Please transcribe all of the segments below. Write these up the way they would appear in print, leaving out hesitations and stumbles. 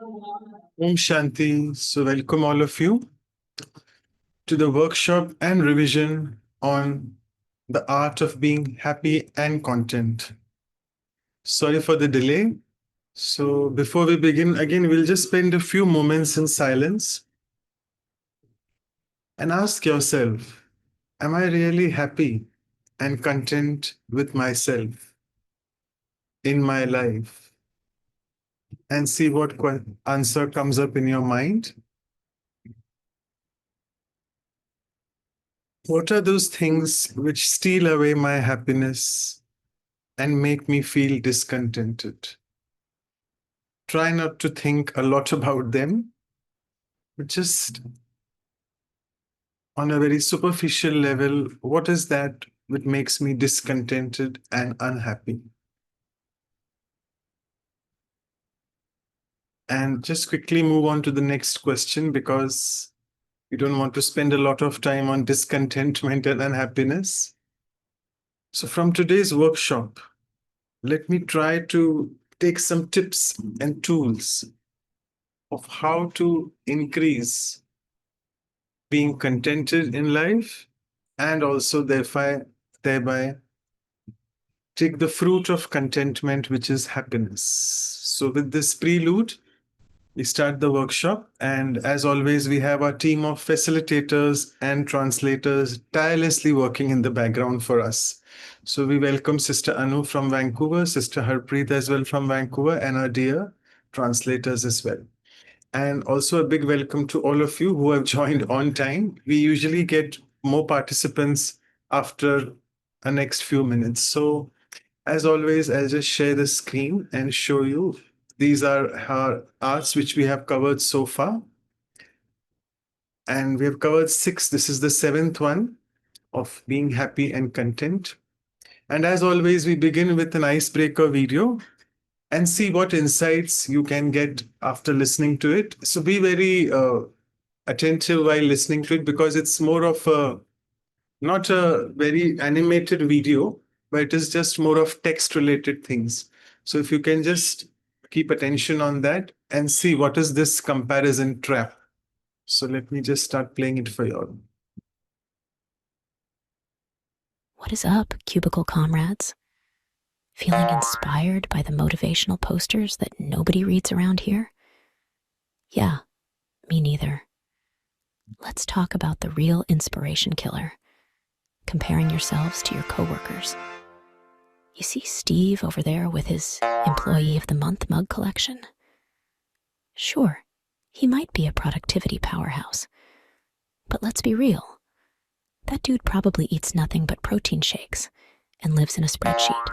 Om Shanti. So, welcome all of you to the workshop and revision on the art of being happy and content. Sorry for the delay. So, before we begin, again, we'll just spend a few moments in silence and ask yourself, am I really happy and content with myself in my life? And see what answer comes up in your mind. What are those things which steal away my happiness and make me feel discontented? Try not to think a lot about them, but just on a very superficial level, what is that which makes me discontented and unhappy? And just quickly move on to the next question because we don't want to spend a lot of time on discontentment and unhappiness. So, from today's workshop, let me try to take some tips and tools of how to increase being contented in life and also thereby take the fruit of contentment, which is happiness. So, with this prelude, we start the workshop. And as always, we have our team of facilitators and translators tirelessly working in the background for us. So, we welcome Sister Anu from Vancouver, Sister Harpreet as well from Vancouver, and our dear translators as well. And also a big welcome to all of you who have joined on time. We usually get more participants after the next few minutes. So, as always, I'll just share the screen and show you. These are our arts which we have covered so far. And we have covered 6. This is the 7th one of being happy and content. And as always, we begin with an icebreaker video and see what insights you can get after listening to it. So be very attentive while listening to it because it's more of a not a very animated video, but it is just more of text related things. So if you can just keep attention on that and see what is this comparison trap. So let me just start playing it for you all. What is up, cubicle comrades? Feeling inspired by the motivational posters that nobody reads around here? Yeah, me neither. Let's talk about the real inspiration killer, comparing yourselves to your coworkers. You see Steve over there with his Employee of the Month mug collection? Sure, he might be a productivity powerhouse, but let's be real. That dude probably eats nothing but protein shakes and lives in a spreadsheet.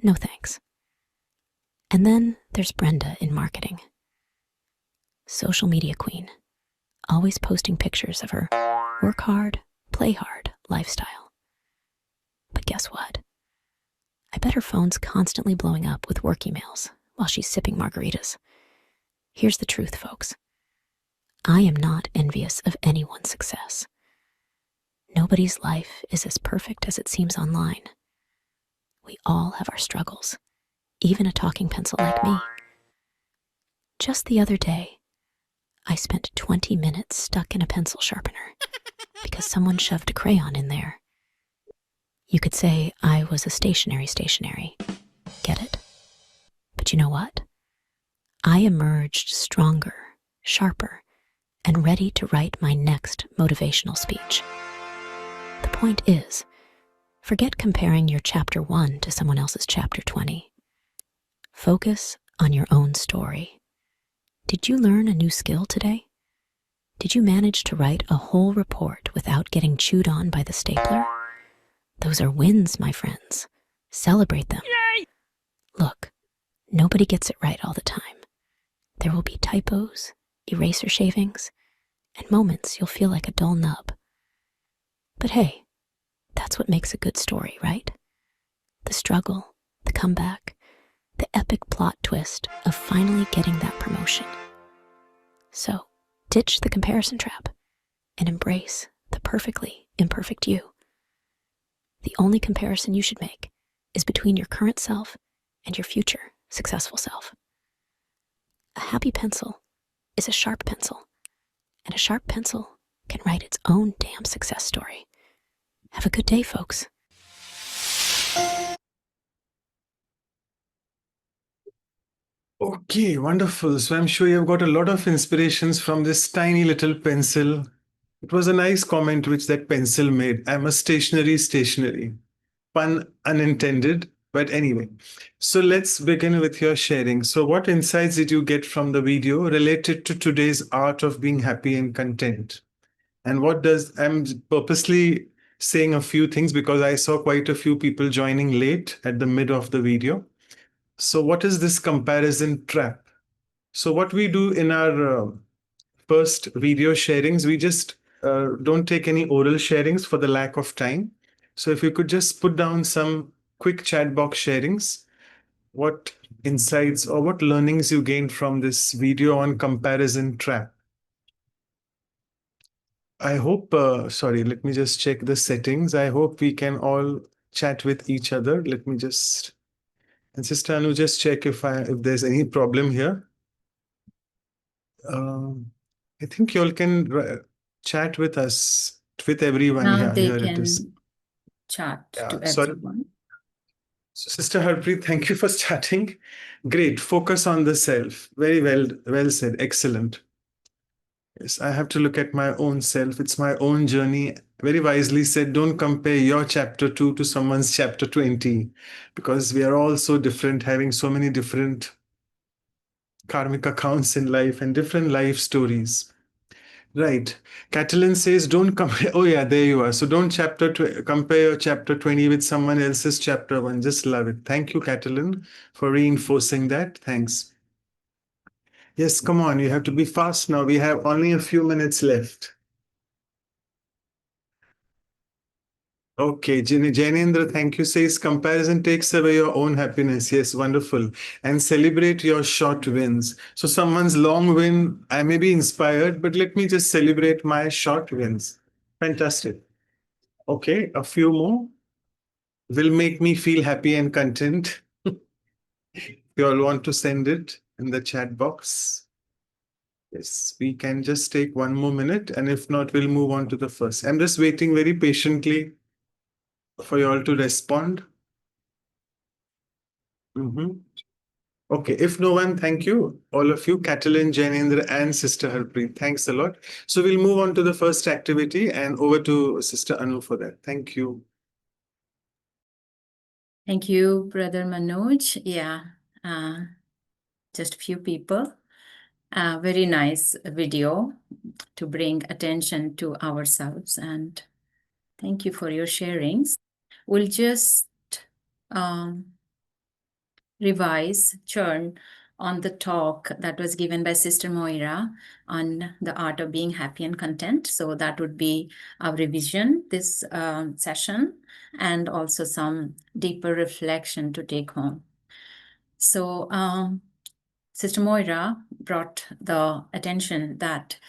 No thanks. And then there's Brenda in marketing. Social media queen, always posting pictures of her work hard, play hard lifestyle. But guess what? I bet her phone's constantly blowing up with work emails while she's sipping margaritas. Here's the truth, folks. I am not envious of anyone's success. Nobody's life is as perfect as it seems online. We all have our struggles, even a talking pencil like me. Just the other day, I spent 20 minutes stuck in a pencil sharpener because someone shoved a crayon in there. You could say I was a stationary. Get it? But you know what? I emerged stronger, sharper, and ready to write my next motivational speech. The point is, forget comparing your chapter 1 to someone else's chapter 20. Focus on your own story. Did you learn a new skill today? Did you manage to write a whole report without getting chewed on by the stapler? Those are wins, my friends. Celebrate them. Yay! Look, nobody gets it right all the time. There will be typos, eraser shavings, and moments you'll feel like a dull nub. But hey, that's what makes a good story, right? The struggle, the comeback, the epic plot twist of finally getting that promotion. So, ditch the comparison trap and embrace the perfectly imperfect you. The only comparison you should make is between your current self and your future successful self. A happy pencil is a sharp pencil, and a sharp pencil can write its own damn success story. Have a good day, folks. Okay, wonderful. So I'm sure you've got a lot of inspirations from this tiny little pencil. It was a nice comment which that pencil made. I'm a stationary. Pun unintended. But anyway, so let's begin with your sharing. So, what insights did you get from the video related to today's art of being happy and content? And what does, I'm purposely saying a few things because I saw quite a few people joining late at the mid of the video. So, what is this comparison trap? So, what we do in our first video sharings, we just don't take any oral sharings for the lack of time. So, if you could just put down some quick chat box sharings, what insights or what learnings you gained from this video on comparison trap. I hope, sorry, let me just check the settings. I hope we can all chat with each other. Let me just, and Sister Anu, just check if there's any problem here. I think you all can chat with us, with everyone. Now Yeah, they here it is. can chat Yeah, to sorry. everyone. So, Sister Harpreet, thank you for starting. Great. Focus on the self. Very well said. Excellent. Yes, I have to look at my own self. It's my own journey. Very wisely said, don't compare your chapter 2 to someone's chapter 20, because we are all so different, having so many different karmic accounts in life and different life stories. Right. Catalan says, don't compare. Oh, yeah, there you are. So don't compare your chapter 20 with someone else's chapter 1. Just love it. Thank you, Catalan, for reinforcing that. Thanks. Yes, come on. You have to be fast now. We have only a few minutes left. Okay, Jainendra, thank you. Says comparison takes away your own happiness. Yes, wonderful. And celebrate your short wins. So someone's long win, I may be inspired, but let me just celebrate my short wins. Fantastic. Okay, a few more will make me feel happy and content. You all want to send it in the chat box. Yes, we can just take one more minute, and if not, we'll move on to the first. I'm just waiting very patiently for you all to respond. Mhm. Okay, if no one, thank you, all of you, Catalin, Jainendra, and Sister Harpreet. Thanks a lot. So we'll move on to the first activity and over to Sister Anu for that. Thank you. Thank you, Brother Manoj. Yeah, just a few people. Very nice video to bring attention to ourselves. And thank you for your sharings. We'll just churn on the talk that was given by Sister Moira on the art of being happy and content. So that would be our revision this session, and also some deeper reflection to take home. So Sister Moira brought the attention that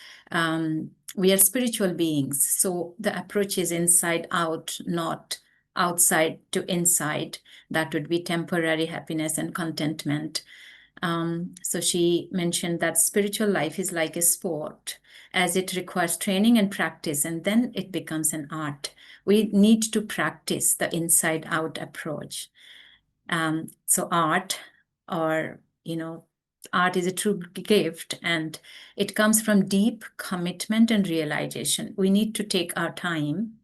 we are spiritual beings. So the approach is inside out, not outside to inside. That would be temporary happiness and contentment. So she mentioned that spiritual life is like a sport, as it requires training and practice, and then it becomes an art. We need to practice the inside out approach. So art, or art is a true gift, and it comes from deep commitment and realization. We need to take our time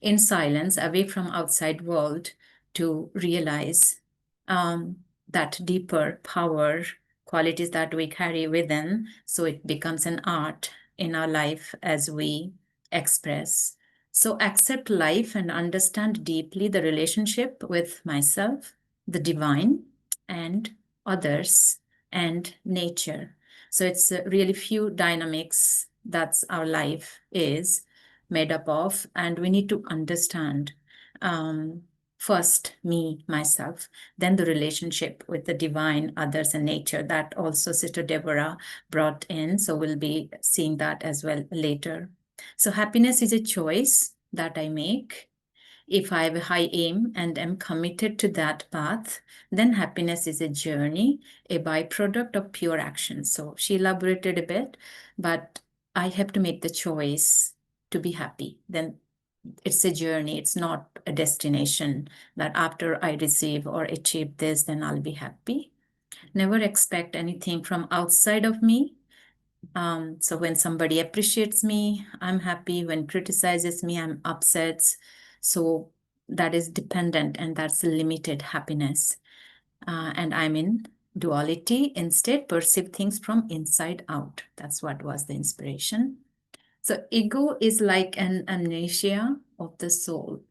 in silence, away from outside world, to realize that deeper power qualities that we carry within. So it becomes an art in our life as we express. So accept life and understand deeply the relationship with myself, the divine, and others, and nature. So it's really few dynamics that's our life is made up of, and we need to understand first me, myself, then the relationship with the divine, others, and nature. That also Sister Deborah brought in, so we'll be seeing that as well later. So happiness is a choice that I make. If I have a high aim and am committed to that path, then happiness is a journey, a byproduct of pure action. So she elaborated a bit, but I have to make the choice to be happy. Then it's a journey, it's not a destination that after I receive or achieve this, then I'll be happy. Never expect anything from outside of me. So when somebody appreciates me, I'm happy. When criticizes me, I'm upset. So that is dependent, and that's limited happiness. And I'm in duality. Instead, perceive things from inside out. That's what was the inspiration. So ego is like an amnesia of the soul,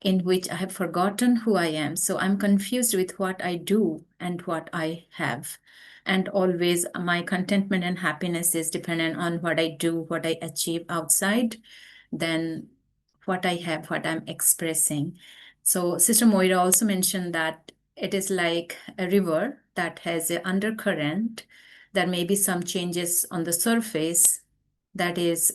in which I have forgotten who I am. So I'm confused with what I do and what I have. And always my contentment and happiness is dependent on what I do, what I achieve outside, than what I have, what I'm expressing. So Sister Moira also mentioned that it is like a river that has an undercurrent. There may be some changes on the surface that is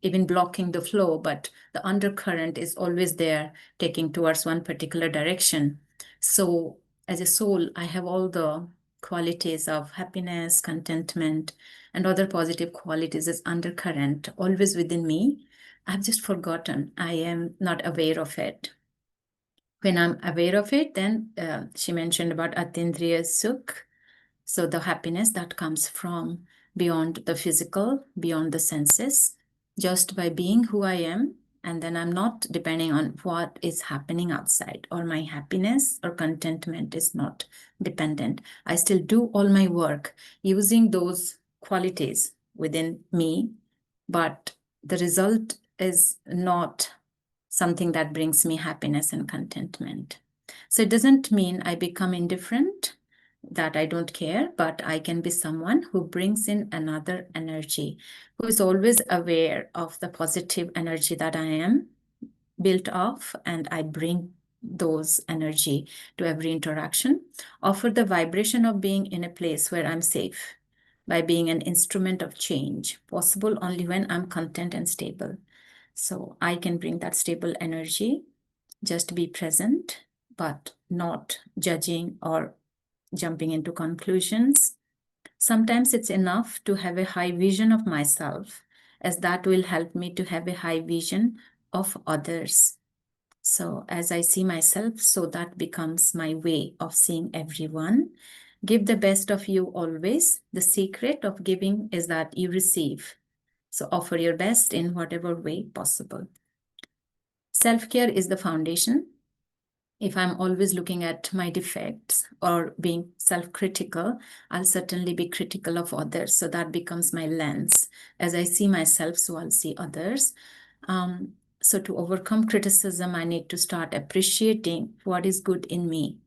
even blocking the flow, but the undercurrent is always there, taking towards one particular direction. So as a soul, I have all the qualities of happiness, contentment, and other positive qualities as undercurrent always within me. I've just forgotten. I am not aware of it. When I'm aware of it, then she mentioned about Atindriya Sukh. So the happiness that comes from beyond the physical, beyond the senses, just by being who I am. And then I'm not depending on what is happening outside, or my happiness or contentment is not dependent. I still do all my work using those qualities within me, but the result is not something that brings me happiness and contentment. So it doesn't mean I become indifferent, that I don't care, but I can be someone who brings in another energy, who is always aware of the positive energy that I am built of, and I bring those energy to every interaction. Offer the vibration of being in a place where I'm safe, by being an instrument of change, possible only when I'm content and stable. So I can bring that stable energy, just be present, but not judging or jumping into conclusions. Sometimes it's enough to have a high vision of myself, as that will help me to have a high vision of others. So as I see myself, so that becomes my way of seeing everyone. Give the best of you always. The secret of giving is that you receive. So offer your best in whatever way possible. Self-care is the foundation. If I'm always looking at my defects or being self-critical, I'll certainly be critical of others. So that becomes my lens. As I see myself, so I'll see others. So to overcome criticism, I need to start appreciating what is good in me.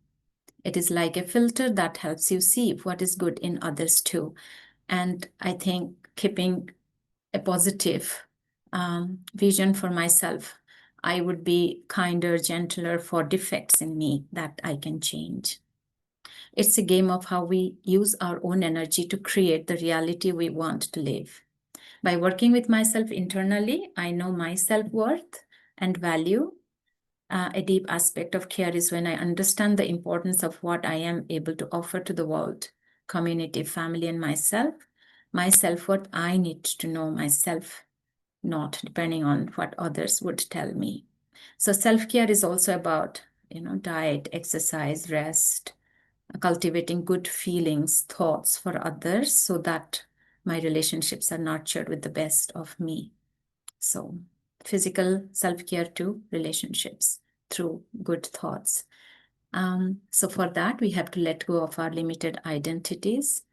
It is like a filter that helps you see what is good in others too. And I think keeping a positive vision for myself, I would be kinder, gentler for defects in me that I can change. It's a game of how we use our own energy to create the reality we want to live. By working with myself internally, I know my self-worth and value. A deep aspect of care is when I understand the importance of what I am able to offer to the world, community, family, and myself. My self-worth, I need to know myself, not depending on what others would tell me. So self-care is also about, diet, exercise, rest, cultivating good feelings, thoughts for others, so that my relationships are nurtured with the best of me. So physical self-care to relationships through good thoughts. So for that, we have to let go of our limited identities.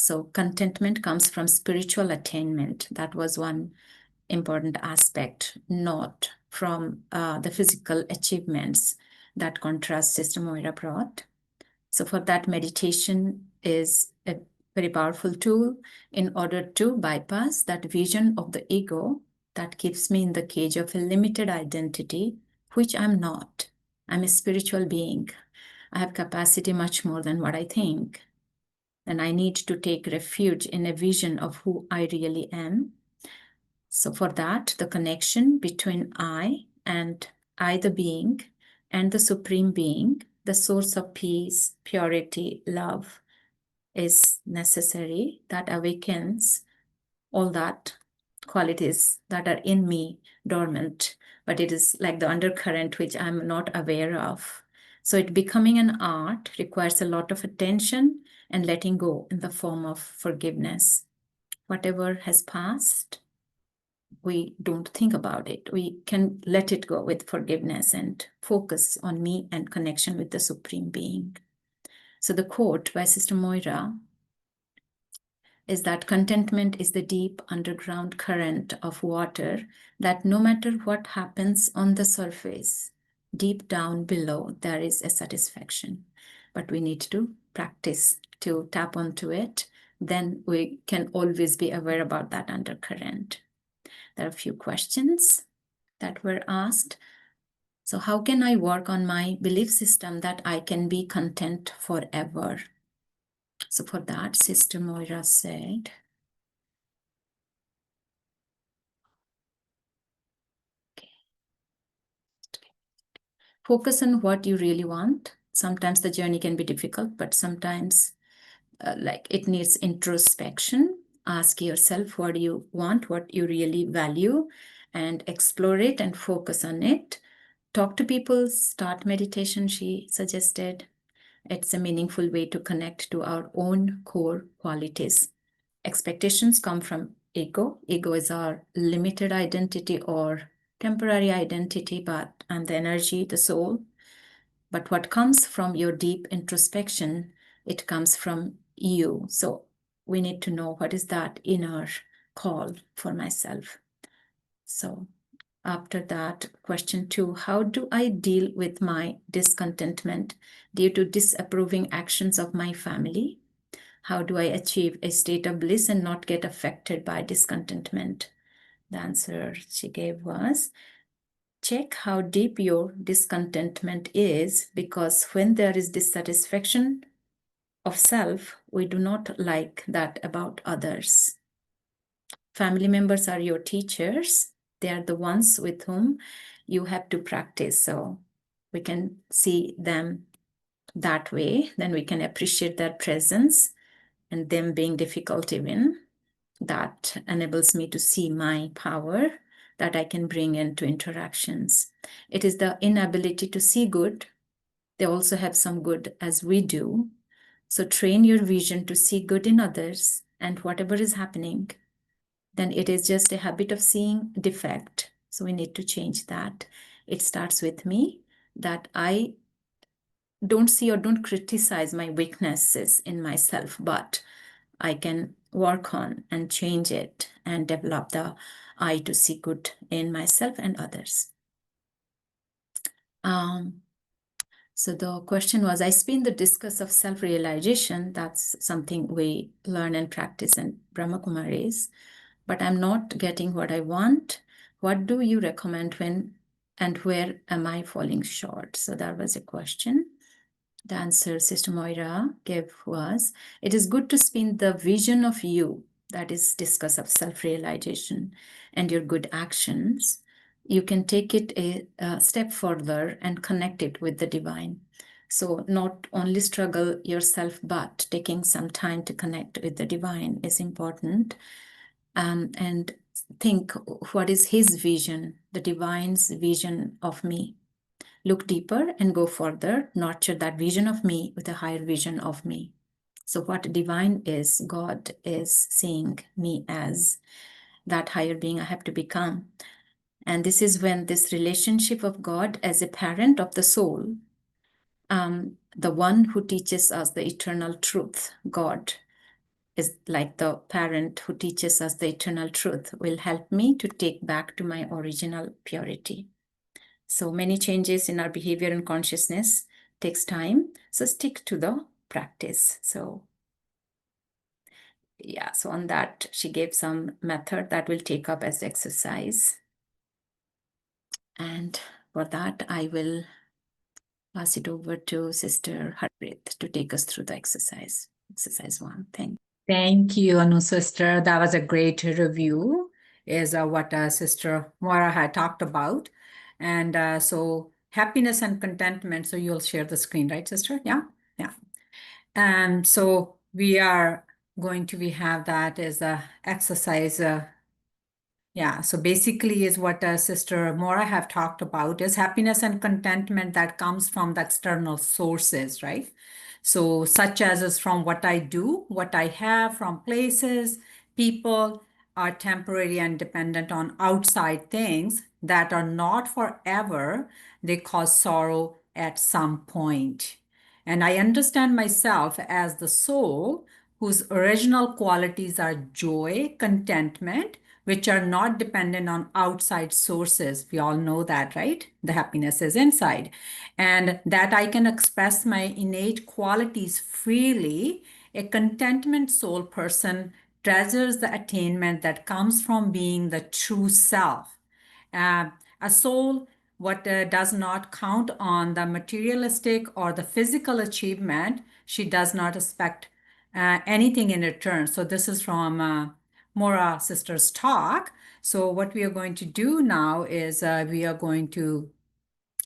So contentment comes from spiritual attainment. That was one important aspect, not from the physical achievements that contrast Sister Moira brought. So for that, meditation is a very powerful tool in order to bypass that vision of the ego that keeps me in the cage of a limited identity, which I'm not. I'm a spiritual being. I have capacity much more than what I think. And I need to take refuge in a vision of who I really am. So for that, the connection between I and I, the being, and the Supreme Being, the source of peace, purity, love, is necessary. That awakens all that qualities that are in me dormant, but it is like the undercurrent which I'm not aware of. So it becoming an art requires a lot of attention and letting go in the form of forgiveness. Whatever has passed, we don't think about it. We can let it go with forgiveness and focus on me and connection with the Supreme Being. So the quote by Sister Moira is that contentment is the deep underground current of water that no matter what happens on the surface, deep down below, there is a satisfaction. But we need to practice to tap onto it. Then we can always be aware about that undercurrent. There are a few questions that were asked. So how can I work on my belief system that I can be content forever? So for that, Sister Moira said, focus on what you really want. Sometimes the journey can be difficult, but sometimes like it needs introspection. Ask yourself what you want, what you really value, and explore it and focus on it. Talk to people, start meditation, she suggested. It's a meaningful way to connect to our own core qualities. Expectations come from ego. Ego is our limited identity or temporary identity, but and the energy, the soul. But what comes from your deep introspection, it comes from you. So we need to know what is that inner call for myself. So after that, question 2, how do I deal with my discontentment due to disapproving actions of my family? How do I achieve a state of bliss and not get affected by discontentment? The answer she gave was, check how deep your discontentment is, because when there is dissatisfaction of self, we do not like that about others. Family members are your teachers. They are the ones with whom you have to practice. So we can see them that way. Then we can appreciate their presence and them being difficult even. That enables me to see my power that I can bring into interactions. It is the inability to see good. They also have some good as we do. So train your vision to see good in others and whatever is happening. Then it is just a habit of seeing defect. So we need to change that. It starts with me, that I don't see or don't criticize my weaknesses in myself, but I can work on and change it and develop the eye to see good in myself and others. So the question was, I spin the discus of self-realization. That's something we learn and practice in Brahma Kumaris, but I'm not getting what I want. What do you recommend when and where am I falling short? So that was a question. The answer Sister Moira gave was, it is good to spin the vision of you, that is discuss of self-realization and your good actions. You can take it a step further and connect it with the divine. So not only struggle yourself, but taking some time to connect with the divine is important. And think, what is his vision, the divine's vision of me? Look deeper and go further, nurture that vision of me with a higher vision of me. So what divine is, God is seeing me as that higher being I have to become. And this is when this relationship of God as a parent of the soul, the one who teaches us the eternal truth, God is like the parent who teaches us the eternal truth, will help me to take back to my original purity. So many changes in our behavior and consciousness takes time. So stick to the practice. So yeah, so on that, she gave some method that will take up as exercise. And for that, I will pass it over to Sister Harpreet to take us through the exercise. Exercise 1. Thank you, Anu sister. That was a great review, is what Sister Moira had talked about. And so happiness and contentment. So you'll share the screen, right, sister? Yeah, yeah. And so we are going to have that as a exercise. Yeah, so basically is what Sister Mora have talked about is happiness and contentment that comes from the external sources, right? So such as is from what I do, what I have, from places, people are temporary and dependent on outside things that are not forever. They cause sorrow at some point. And I understand myself as the soul whose original qualities are joy, contentment, which are not dependent on outside sources. We all know that, right? The happiness is inside. And that I can express my innate qualities freely. A contentment soul person treasures the attainment that comes from being the true self. Uh, a soul what does not count on the materialistic or the physical achievement, she does not expect anything in return. So this is from Mora Sisters Talk. So what we are going to do now is we are going to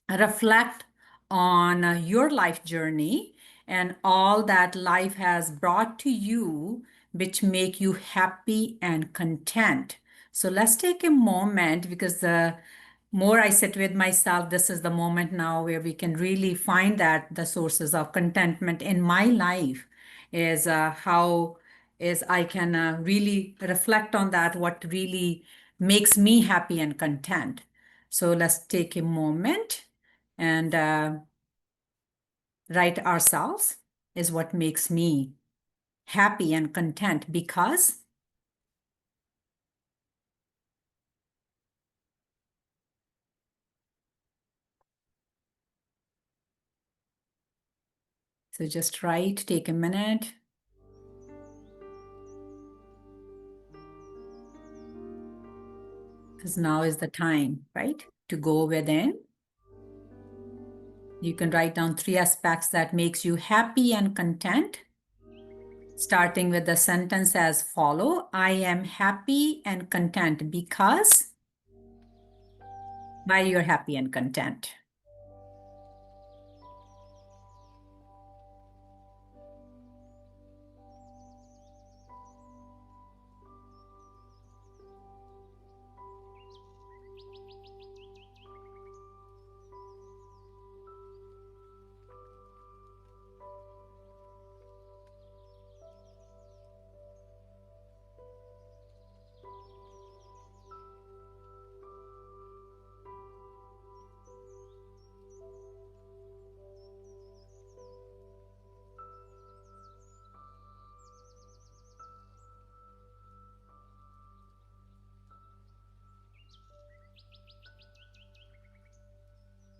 reflect on your life journey and all that life has brought to you, which make you happy and content. So let's take a moment because the more I sit with myself, this is the moment now where we can really find that the sources of contentment in my life is how is I can really reflect on that, what really makes me happy and content. So let's take a moment and write ourselves is what makes me happy and content because so just write, take a minute. Because now is the time, right? To go within. You can write down 3 aspects that makes you happy and content. Starting with the sentence as follow. I am happy and content because why you're happy and content.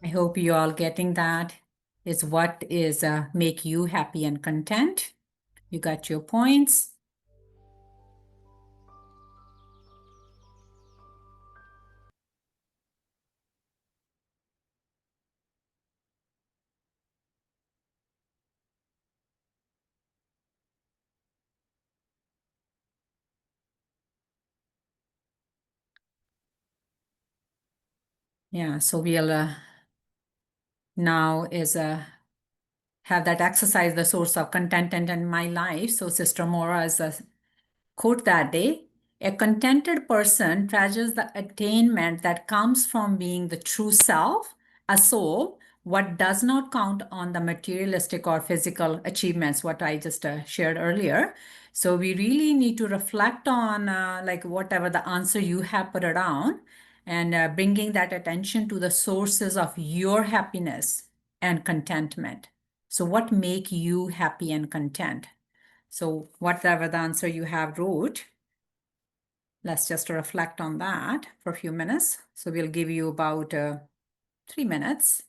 I hope you all getting that is what is make you happy and content. You got your points. Yeah, so we'll now is have that exercise, the source of contentment in my life. So Sister Mora is a quote that day, a contented person treasures the attainment that comes from being the true self, a soul, what does not count on the materialistic or physical achievements, what I just shared earlier. So we really need to reflect on like whatever the answer you have put it down and bringing that attention to the sources of your happiness and contentment. So what make you happy and content? So whatever the answer you have wrote, let's just reflect on that for a few minutes. So we'll give you about 3 minutes.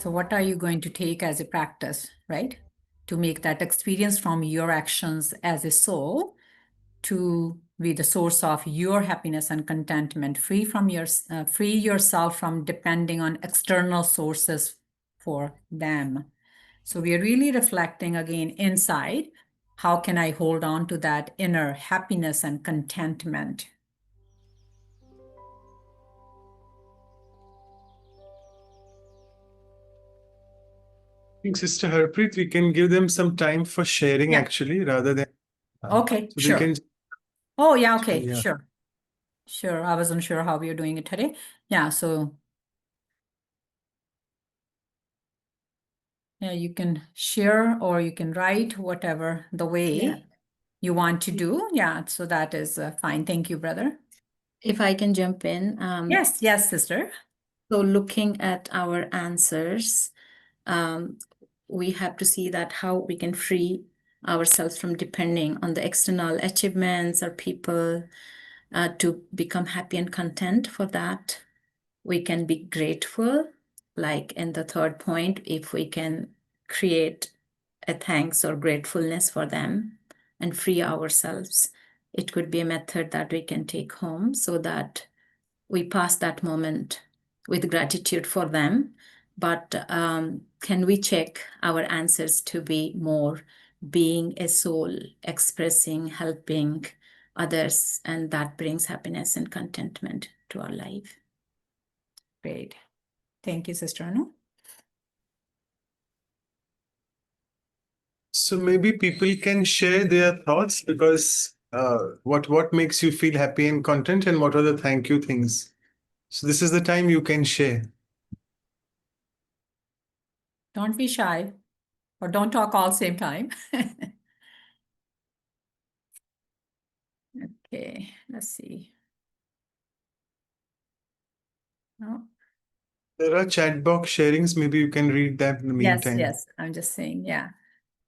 So what are you going to take as a practice, right? To make that experience from your actions as a soul to be the source of your happiness and contentment, free yourself from depending on external sources for them. So we are really reflecting again inside. How can I hold on to that inner happiness and contentment? I think Sister Harpreet, we can give them some time for sharing Yeah. actually, rather than Okay, so sure. they can. Oh, yeah, okay, Yeah. sure. Sure, I wasn't sure how we are doing it today. Yeah, so yeah, you can share or you can write whatever the way Yeah. you want to do. Yeah, so that is fine. Thank you, brother. If I can jump in. Yes, yes, sister. So looking at our answers, we have to see that how we can free ourselves from depending on the external achievements or people to become happy and content. For that, we can be grateful. Like in the third point, if we can create a thanks or gratefulness for them and free ourselves, it could be a method that we can take home so that we pass that moment with gratitude for them. But can we check our answers to be more being a soul, expressing, helping others, and that brings happiness and contentment to our life? Great. Thank you, Sister Anu. So maybe people can share their thoughts, because what makes you feel happy and content, and what are the thank you things. So this is the time you can share. Don't be shy or don't talk all same time. Okay, let's see. No. There are chat box sharings. Maybe you can read that in the meantime. Yes, I'm just saying, yeah.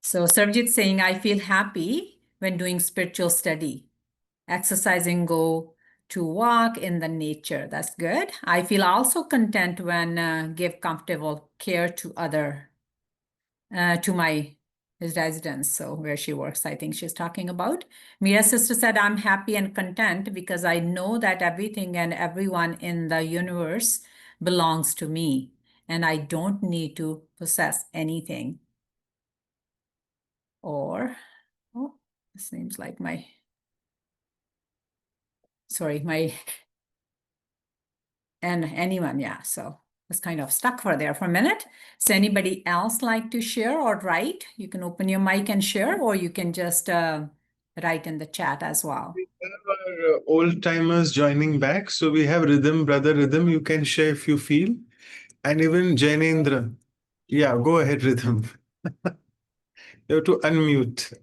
So Sarvjit saying, I feel happy when doing spiritual study, exercising, go to walk in the nature. That's good. I feel also content when give comfortable care to my his residence. So where she works, I think she's talking about. Mira's sister said, I'm happy and content because I know that everything and everyone in the universe belongs to me, and I don't need to possess anything. Or, oh, it seems like and anyone, yeah. So it's kind of stuck for there for a minute. So anybody else like to share or write? You can open your mic and share, or you can just write in the chat as well. We have our old timers joining back. So we have Rhythm, Brother Rhythm. You can share if you feel. And even Jainendra. Yeah, go ahead, Rhythm. You have to unmute.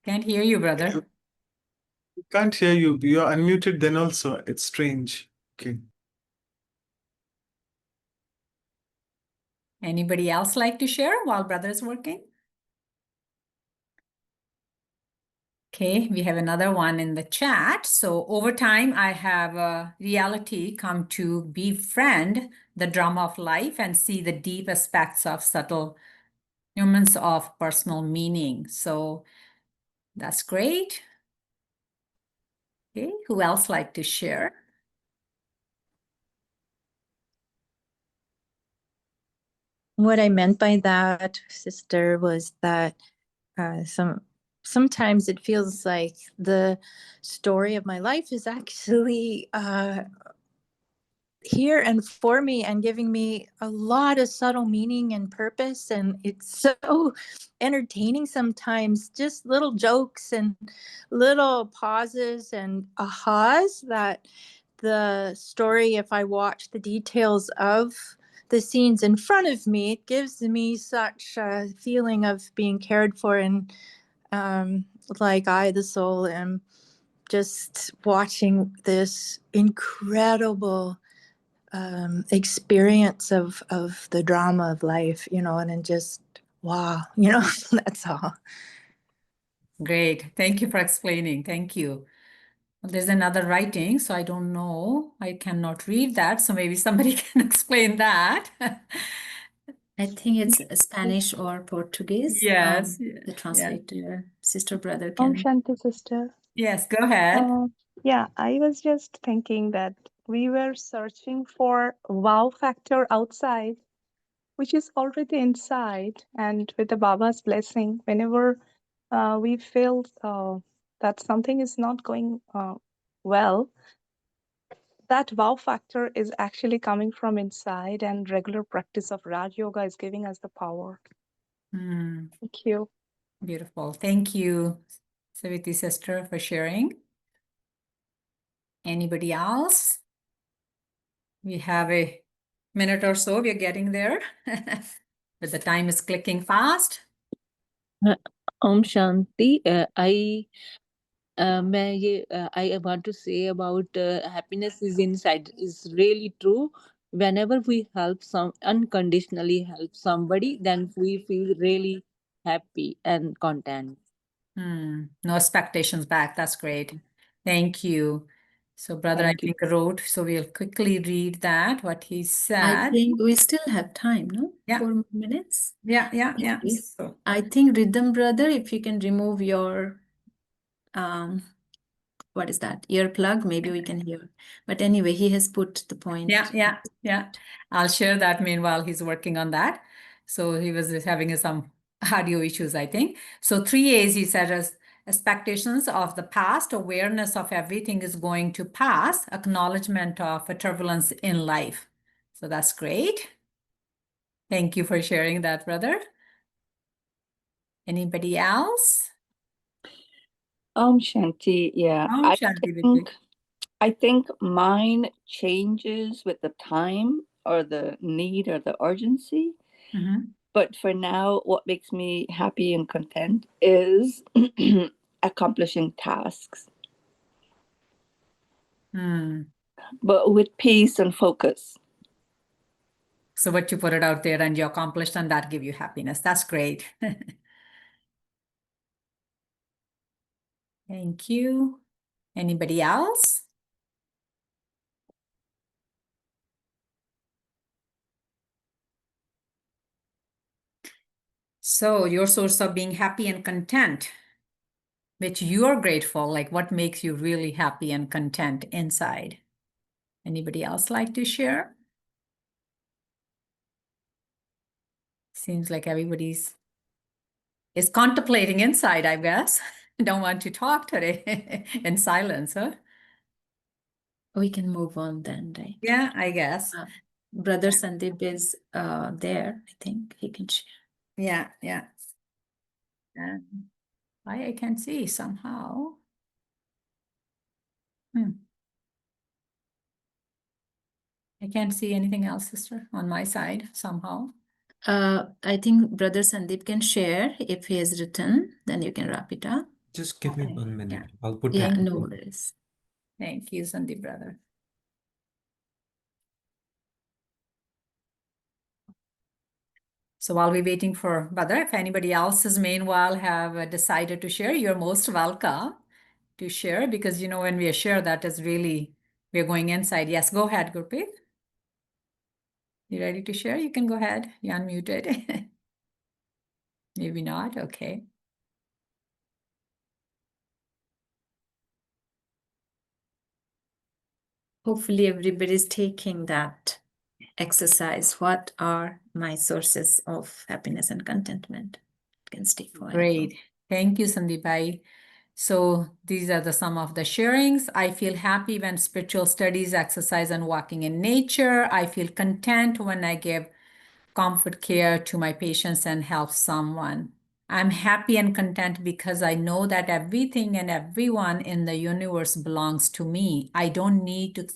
Can't hear you, brother. Can't hear you. You're unmuted then also. It's strange. Okay. Anybody else like to share while brother is working? Okay, we have another one in the chat. So over time, I have reality come to befriend the drama of life and see the deep aspects of subtle moments of personal meaning. So that's great. Okay, who else like to share? What I meant by that, sister, was that sometimes it feels like the story of my life is actually here and for me and giving me a lot of subtle meaning and purpose, and it's so entertaining sometimes, just little jokes and little pauses and ahas that the story, if I watch the details of the scenes in front of me, it gives me such a feeling of being cared for, and like I, the soul, am just watching this incredible experience of the drama of life, and just wow, that's all. Great. Thank you for explaining. Thank you. Well, there's another writing, so I don't know. I cannot read that, so maybe somebody can explain that. I think it's Spanish or Portuguese. Yes, The yeah. translator, sister, brother Om can. Shanti, sister. Yes, go ahead. Yeah, I was just thinking that we were searching for wow factor outside, which is already inside. And with the Baba's blessing, whenever we feel that something is not going well, that wow factor is actually coming from inside, and regular practice of Raj Yoga is giving us the power. Thank you. Beautiful. Thank you, Saviti sister, for sharing. Anybody else? We have a minute or so. We're getting there. But the time is clicking fast. Om Shanti. I want to say about happiness is inside is really true. Whenever we help some unconditionally help somebody, then we feel really happy and content. No expectations back. That's great. Thank you. So brother, Thank I think wrote, so we'll quickly read that, what he I said. think we still have time, no? Yeah. 4 more minutes. Yeah. Okay. So, I think Rhythm Brother, if you can remove your what is that? Earplug, maybe we can hear. But anyway, he has put the point. yeah. I'll share that meanwhile he's working on that. So he was having some audio issues, I think. So 3 A's he said is expectations of the past, awareness of everything is going to pass, acknowledgement of a turbulence in life. So that's great. Thank you for sharing that, brother. Anybody else? Om Shanti, yeah. Om Shanti Viti. I think mine changes with the time or the need or the urgency. But for now, what makes me happy and content is accomplishing tasks, but with peace and focus. So what you put it out there and you accomplished, and that give you happiness. That's great. Thank you. Anybody else? So your source of being happy and content, which you're grateful, like what makes you really happy and content inside? Anybody else like to share? Seems like everybody's is contemplating inside, I guess. Don't want to talk today in silence, huh? We can move on then, right? Yeah, I guess. Brother Sandeep is there. I think he can share. Yeah. Why I can't see somehow. I can't see anything else, sister, on my side somehow. I think Brother Sandeep can share if he has written, then you can wrap it up. Just give me Okay. 1 minute. Yeah. I'll put Yeah, that. no worries. Thank you, Sandeep, brother. So while we're waiting for brother, if anybody else has meanwhile have decided to share, you're most welcome to share, because when we share, that is really, we're going inside. Yes, go ahead, Gurpreet. You ready to share? You can go ahead. You're unmuted. Maybe not. Okay. Hopefully everybody's taking that exercise. What are my sources of happiness and contentment? You can stay for Great. Thank you, Sandeep. So these are some of the sharings. I feel happy when spiritual studies, exercise, and walking in nature. I feel content when I give comfort care to my patients and help someone. I'm happy and content because I know that everything and everyone in the universe belongs to me. I don't need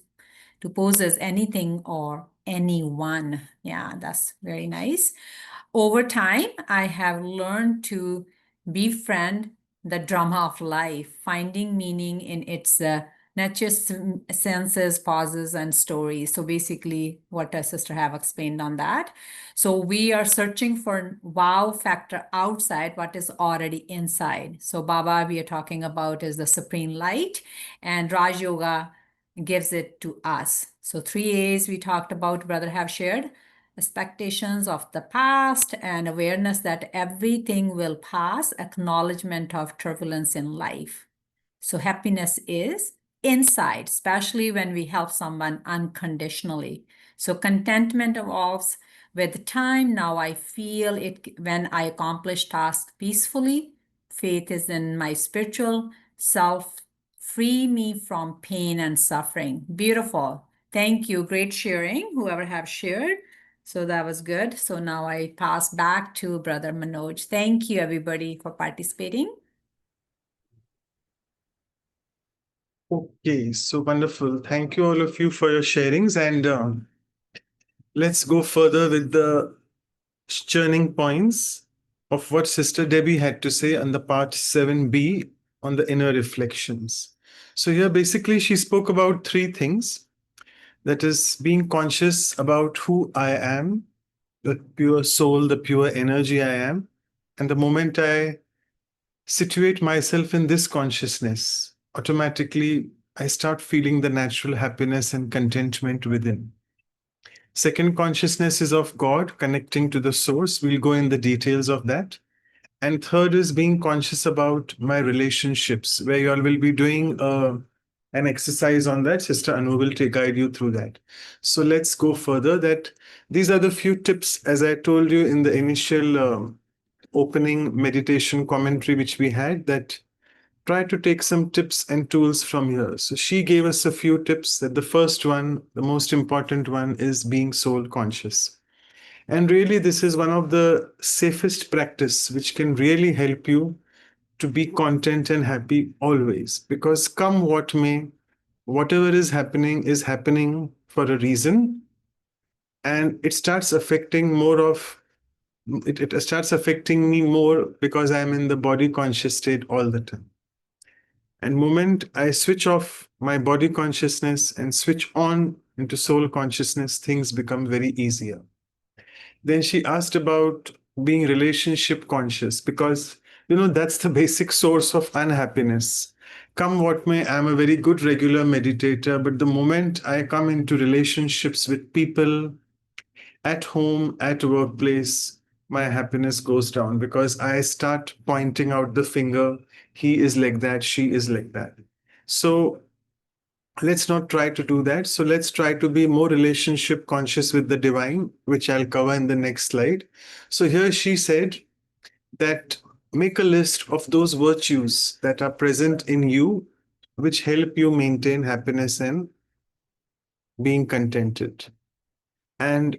to possess anything or anyone. Yeah, that's very nice. Over time, I have learned to befriend the drama of life, finding meaning in its nurtures senses, pauses, and stories. So basically what our sister have explained on that. So we are searching for wow factor outside what is already inside. So Baba, we are talking about is the supreme light, and Raj Yoga gives it to us. So 3 A's we talked about, brother have shared: expectations of the past and awareness that everything will pass, acknowledgement of turbulence in life. So happiness is inside, especially when we help someone unconditionally. So contentment evolves with time. Now I feel it when I accomplish tasks peacefully. Faith is in my spiritual self. Free me from pain and suffering. Beautiful. Thank you. Great sharing, whoever have shared. So that was good. So now I pass back to Brother Manoj. Thank you, everybody, for participating. Okay, so wonderful. Thank you all of you for your sharings, and let's go further with the churning points of what Sister Debbie had to say on the part 7b on the inner reflections. So here basically she spoke about three things. That is being conscious about who I am, the pure soul, the pure energy I am. And the moment I situate myself in this consciousness, automatically I start feeling the natural happiness and contentment within. Second consciousness is of God, connecting to the source. We'll go in the details of that. And third is being conscious about my relationships, where you all will be doing an exercise on that. Sister Anu will guide you through that. So let's go further. That these are the few tips, as I told you in the initial opening meditation commentary which we had, that try to take some tips and tools from here. So she gave us a few tips. That the first one, the most important one, is being soul conscious. And really, this is one of the safest practice which can really help you to be content and happy always. Because come what may, whatever is happening for a reason, and it starts affecting more of it starts affecting me more because I'm in the body conscious state all the time. And moment I switch off my body consciousness and switch on into soul consciousness, things become very easier. Then she asked about being relationship conscious, because that's the basic source of unhappiness. Come what may, I'm a very good regular meditator, but the moment I come into relationships with people at home, at workplace, my happiness goes down because I start pointing out the finger. He is like that, she is like that. So let's not try to do that. So let's try to be more relationship conscious with the divine, which I'll cover in the next slide. So here she said that make a list of those virtues that are present in you, which help you maintain happiness and being contented. And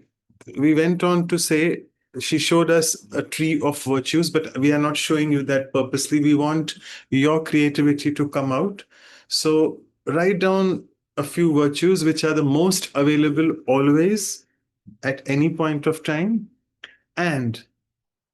we went on to say, she showed us a tree of virtues, but we are not showing you that purposely. We want your creativity to come out. So write down a few virtues which are the most available always at any point of time. And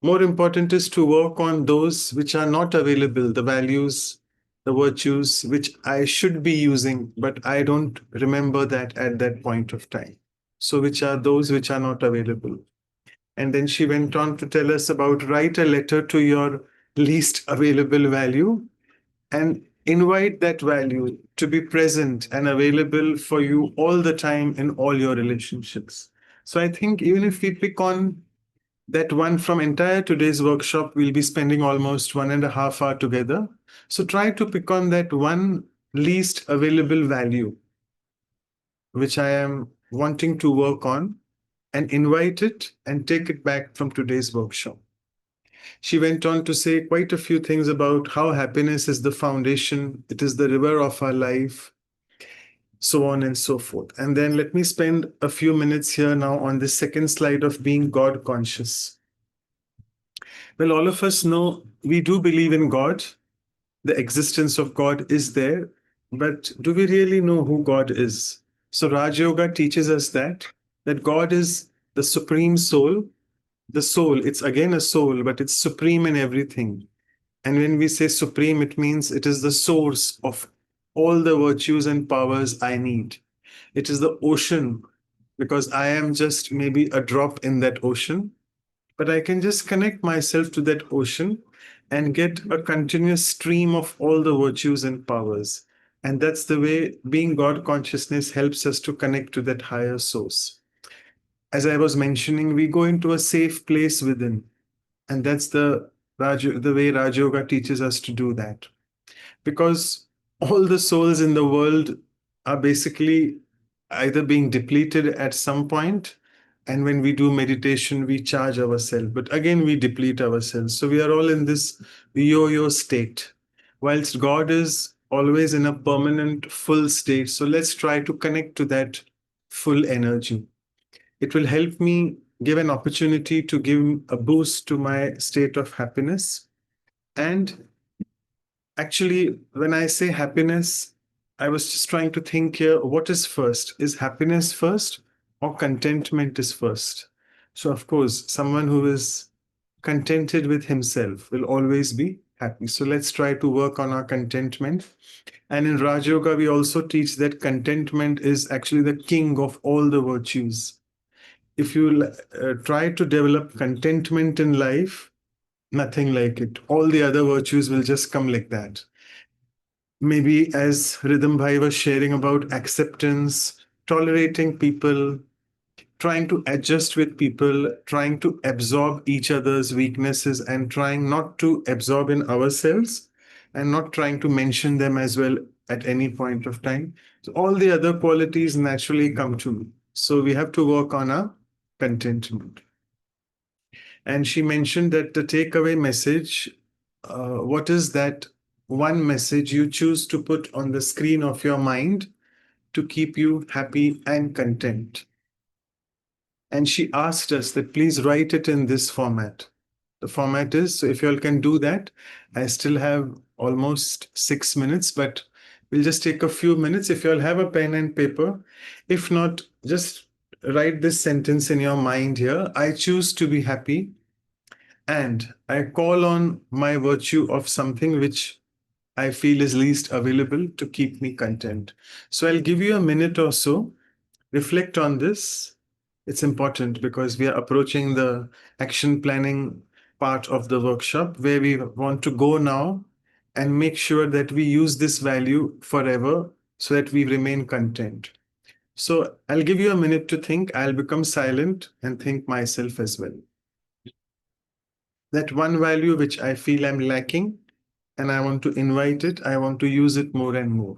more important is to work on those which are not available, the values, the virtues which I should be using, but I don't remember that at that point of time. So which are those which are not available. And then she went on to tell us about write a letter to your least available value and invite that value to be present and available for you all the time in all your relationships. So I think even if we pick on that one from entire today's workshop, we'll be spending almost 1.5 hours together. So try to pick on that one least available value, which I am wanting to work on, and invite it and take it back from today's workshop. She went on to say quite a few things about how happiness is the foundation, it is the river of our life, so on and so forth. And then let me spend a few minutes here now on the second slide of being God conscious. Well, all of us know we do believe in God. The existence of God is there, but do we really know who God is? So Raj Yoga teaches us that God is the supreme soul. The soul, it's again a soul, but it's supreme in everything. And when we say supreme, it means it is the source of all the virtues and powers I need. It is the ocean, because I am just maybe a drop in that ocean, but I can just connect myself to that ocean and get a continuous stream of all the virtues and powers. And that's the way being God consciousness helps us to connect to that higher source. As I was mentioning, we go into a safe place within, and that's the way Raj Yoga teaches us to do that. Because all the souls in the world are basically either being depleted at some point, and when we do meditation, we charge ourselves, but again, we deplete ourselves. So we are all in this yo yo state, whilst God is always in a permanent full state. So let's try to connect to that full energy. It will help me give an opportunity to give a boost to my state of happiness. And actually, when I say happiness, I was just trying to think here, what is first? Is happiness first or contentment is first? So, of course, someone who is contented with himself will always be happy. So, let's try to work on our contentment. And in Raj Yoga, we also teach that contentment is actually the king of all the virtues. If you try to develop contentment in life, nothing like it. All the other virtues will just come like that. Maybe as Rhythm Bhai was sharing about acceptance, tolerating people, trying to adjust with people, trying to absorb each other's weaknesses, and trying not to absorb in ourselves and not trying to mention them as well at any point of time. So all the other qualities naturally come to me. So we have to work on our contentment. And she mentioned that the takeaway message, what is that one message you choose to put on the screen of your mind to keep you happy and content? And she asked us that please write it in this format. The format is, so if you all can do that, I still have almost 6 minutes, but we'll just take a few minutes. If you all have a pen and paper, if not, just write this sentence in your mind here. I choose to be happy, and I call on my virtue of something which I feel is least available to keep me content. So I'll give you a minute or so. Reflect on this. It's important because we are approaching the action planning part of the workshop where we want to go now and make sure that we use this value forever so that we remain content. So I'll give you a minute to think. I'll become silent and think myself as well. That one value which I feel I'm lacking and I want to invite it, I want to use it more and more.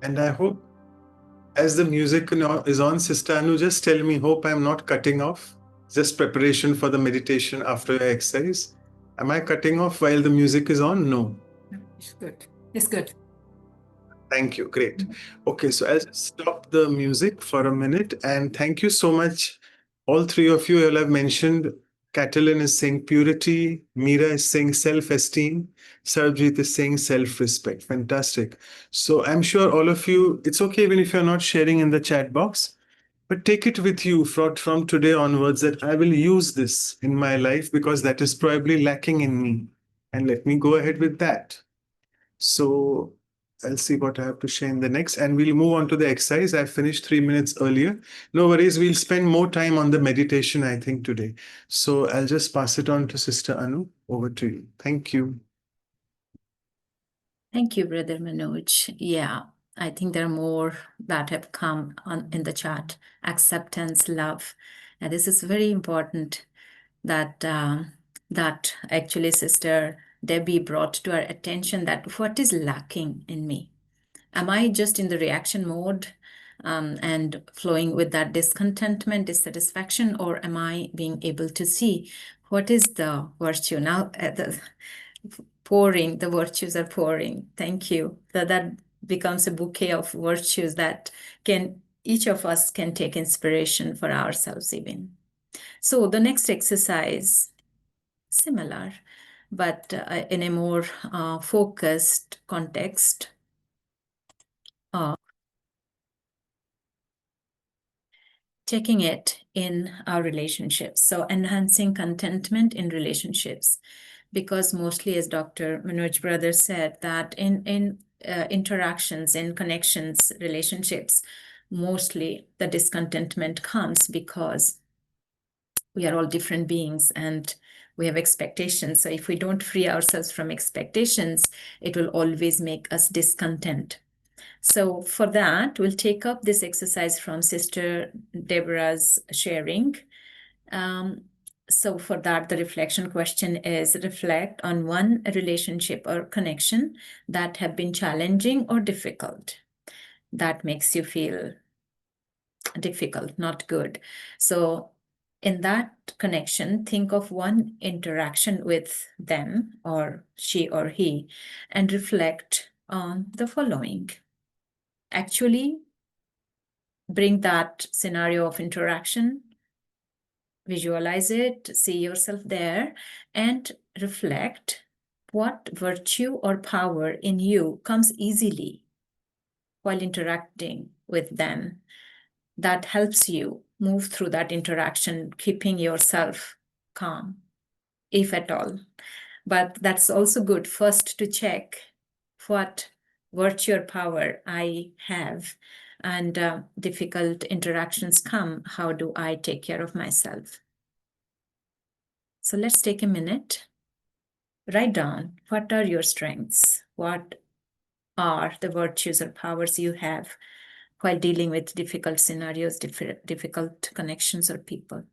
And I hope as the music is on, Sister Anu, just tell me, hope I'm not cutting off. Just preparation for the meditation after your exercise. Am I cutting off while the music is on? No. It's good. It's good. Thank you. Great. Okay, so I'll just stop the music for a minute and thank you so much. All three of you all have mentioned. Catalin is saying purity, Meera is saying self-esteem, Sarvjit is saying self-respect. Fantastic. So I'm sure all of you, it's okay even if you're not sharing in the chat box, but take it with you from today onwards that I will use this in my life because that is probably lacking in me. And let me go ahead with that. So I'll see what I have to share in the next, and we'll move on to the exercise. I finished 3 minutes earlier. No worries, we'll spend more time on the meditation, I think, today. So I'll just pass it on to Sister Anu. Over to you. Thank you. Thank you, Brother Manoj. Yeah, I think there are more that have come on in the chat. Acceptance, love. And this is very important that that actually Sister Debbie brought to our attention that what is lacking in me? Am I just in the reaction mode and flowing with that discontentment, dissatisfaction, or am I being able to see what is the virtue? Now, the virtues are pouring. Thank you. That becomes a bouquet of virtues that each of us can take inspiration for ourselves even. So the next exercise, similar, but in a more focused context of checking it in our relationships. So enhancing contentment in relationships, because mostly, as Dr. Manoj Brother said, that in interactions, in connections, relationships, mostly the discontentment comes because we are all different beings and we have expectations. So if we don't free ourselves from expectations, it will always make us discontent. So for that, we'll take up this exercise from Sister Deborah's sharing. So for that, the reflection question is: reflect on one relationship or connection that have been challenging or difficult, that makes you feel difficult, not good. So in that connection, think of one interaction with them or she or he and reflect on the following. Actually, bring that scenario of interaction, visualize it, see yourself there, and reflect what virtue or power in you comes easily while interacting with them that helps you move through that interaction, keeping yourself calm, if at all. But that's also good first to check what virtue or power I have, and difficult interactions come, how do I take care of myself? So let's take a minute. Write down, what are your strengths? What are the virtues or powers you have while dealing with difficult scenarios, difficult connections or people?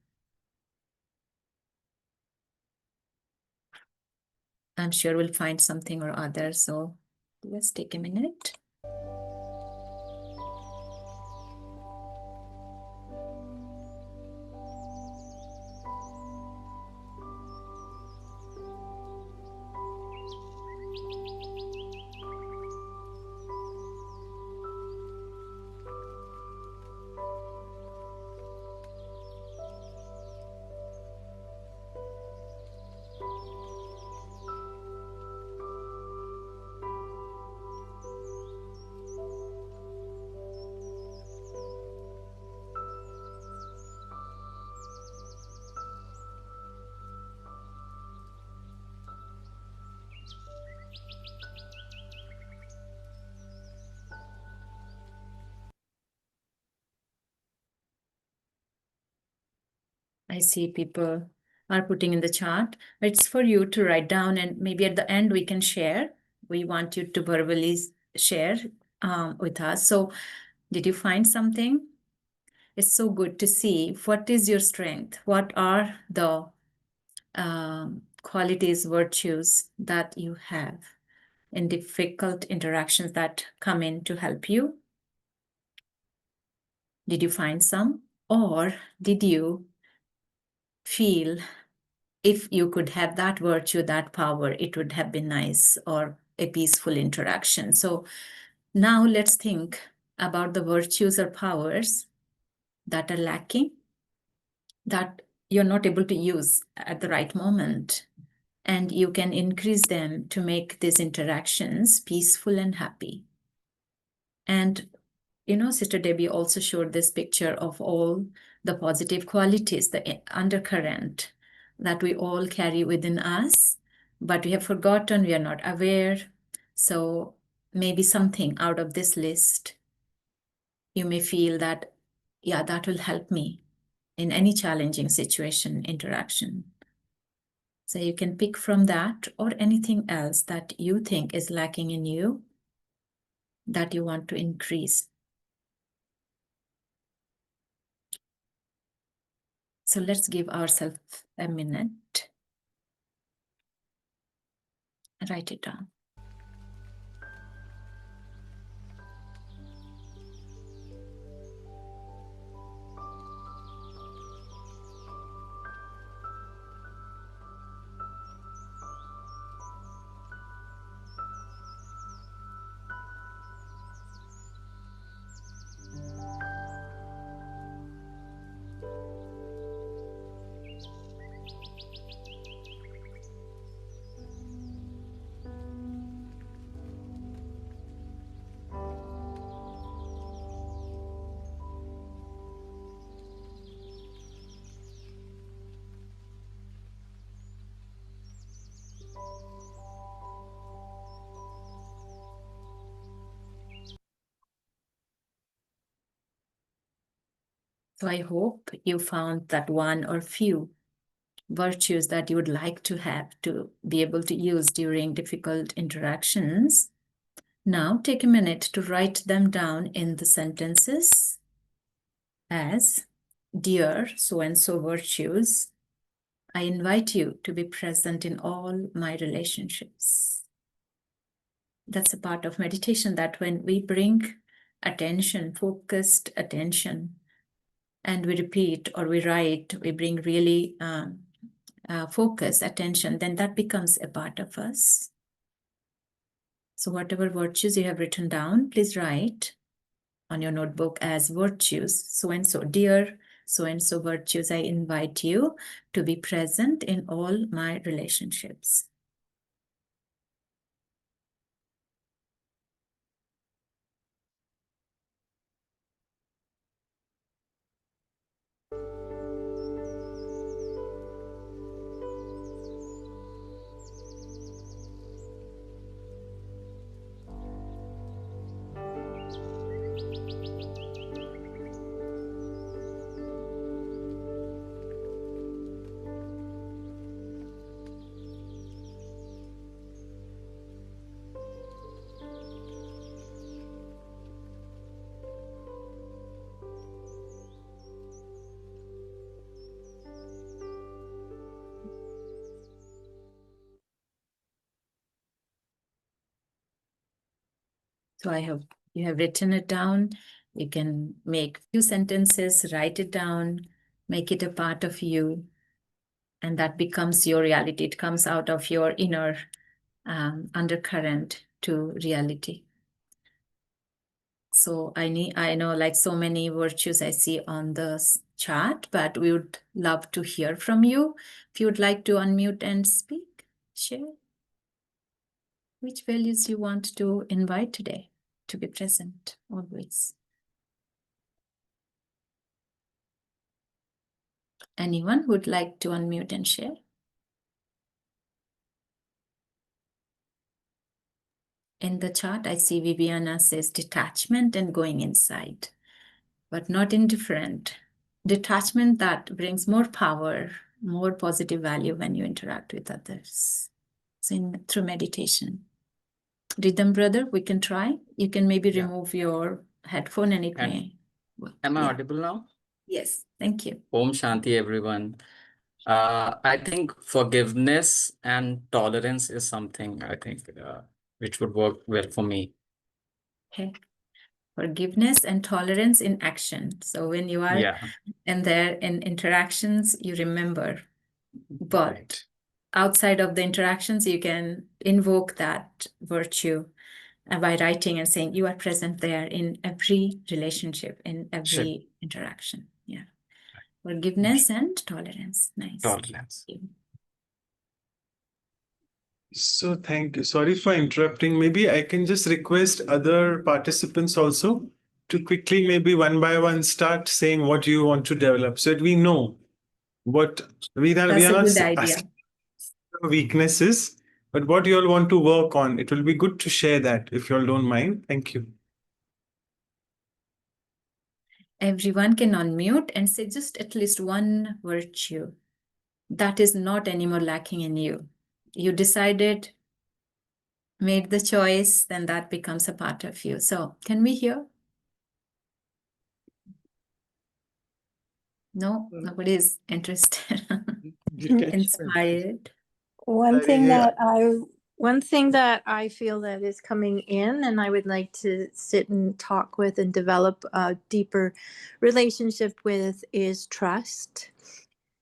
I'm sure we'll find something or other. So let's take a minute. I see people are putting in the chat. It's for you to write down, and maybe at the end we can share. We want you to verbally share with us. So did you find something? It's so good to see what is your strength. What are the qualities, virtues that you have in difficult interactions that come in to help you? Did you find some? Or did you feel if you could have that virtue, that power, it would have been nice, or a peaceful interaction? So now let's think about the virtues or powers that are lacking, that you're not able to use at the right moment. And you can increase them to make these interactions peaceful and happy. And Sister Debbie also showed this picture of all the positive qualities, the undercurrent that we all carry within us, but we have forgotten, we are not aware. So maybe something out of this list, you may feel that, yeah, that will help me in any challenging situation, interaction. So you can pick from that or anything else that you think is lacking in you that you want to increase. So let's give ourselves a minute. Write it down. So I hope you found that one or few virtues that you would like to have to be able to use during difficult interactions. Now take a minute to write them down in the sentences as, dear so-and-so virtues, I invite you to be present in all my relationships. That's a part of meditation, that when we bring attention, focused attention, and we repeat or we write, we bring really focus, attention, then that becomes a part of us. So whatever virtues you have written down, please write on your notebook as virtues. So-and-so, dear so-and-so virtues, I invite you to be present in all my relationships. So you have written it down. You can make few sentences, write it down, make it a part of you, and that becomes your reality. It comes out of your inner undercurrent to reality. So I know like so many virtues I see on the chart, but we would love to hear from you. If you would like to unmute and speak, share which values you want to invite today to be present always. Anyone would like to unmute and share? In the chart, I see Viviana says detachment and going inside, but not indifferent. Detachment that brings more power, more positive value when you interact with others. So through meditation. Rhythm brother, we can try. You can maybe remove your headphone and it may. Am I audible now? Yes, thank you. Om Shanti, everyone. I think forgiveness and tolerance is something which would work well for me. Okay. Forgiveness and tolerance in action. So when you are in interactions, you remember. But outside of the interactions, you can invoke that virtue by writing and saying you are present there in every relationship, in every interaction. Yeah. Forgiveness and tolerance. Nice. Tolerance. Thank you. So thank you. Sorry for interrupting. Maybe I can just request other participants also to quickly, maybe one by one, start saying what you want to develop so that we know what we are That's a not good idea. asking for weaknesses, but what you all want to work on. It will be good to share that if you all don't mind. Thank you. Everyone can unmute and say just at least one virtue that is not anymore lacking in you. You decided, made the choice, then that becomes a part of you. So can we hear? No, nobody is interested. Inspired. One thing that I One thing that I feel that is coming in and I would like to sit and talk with and develop a deeper relationship with is trust.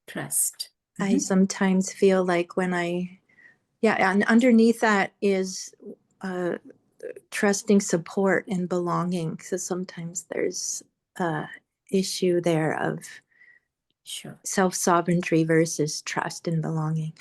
Trust. I sometimes feel like when and underneath that is trusting support and belonging. So sometimes there's a issue there of Sure. self-sovereignty versus trust and belonging.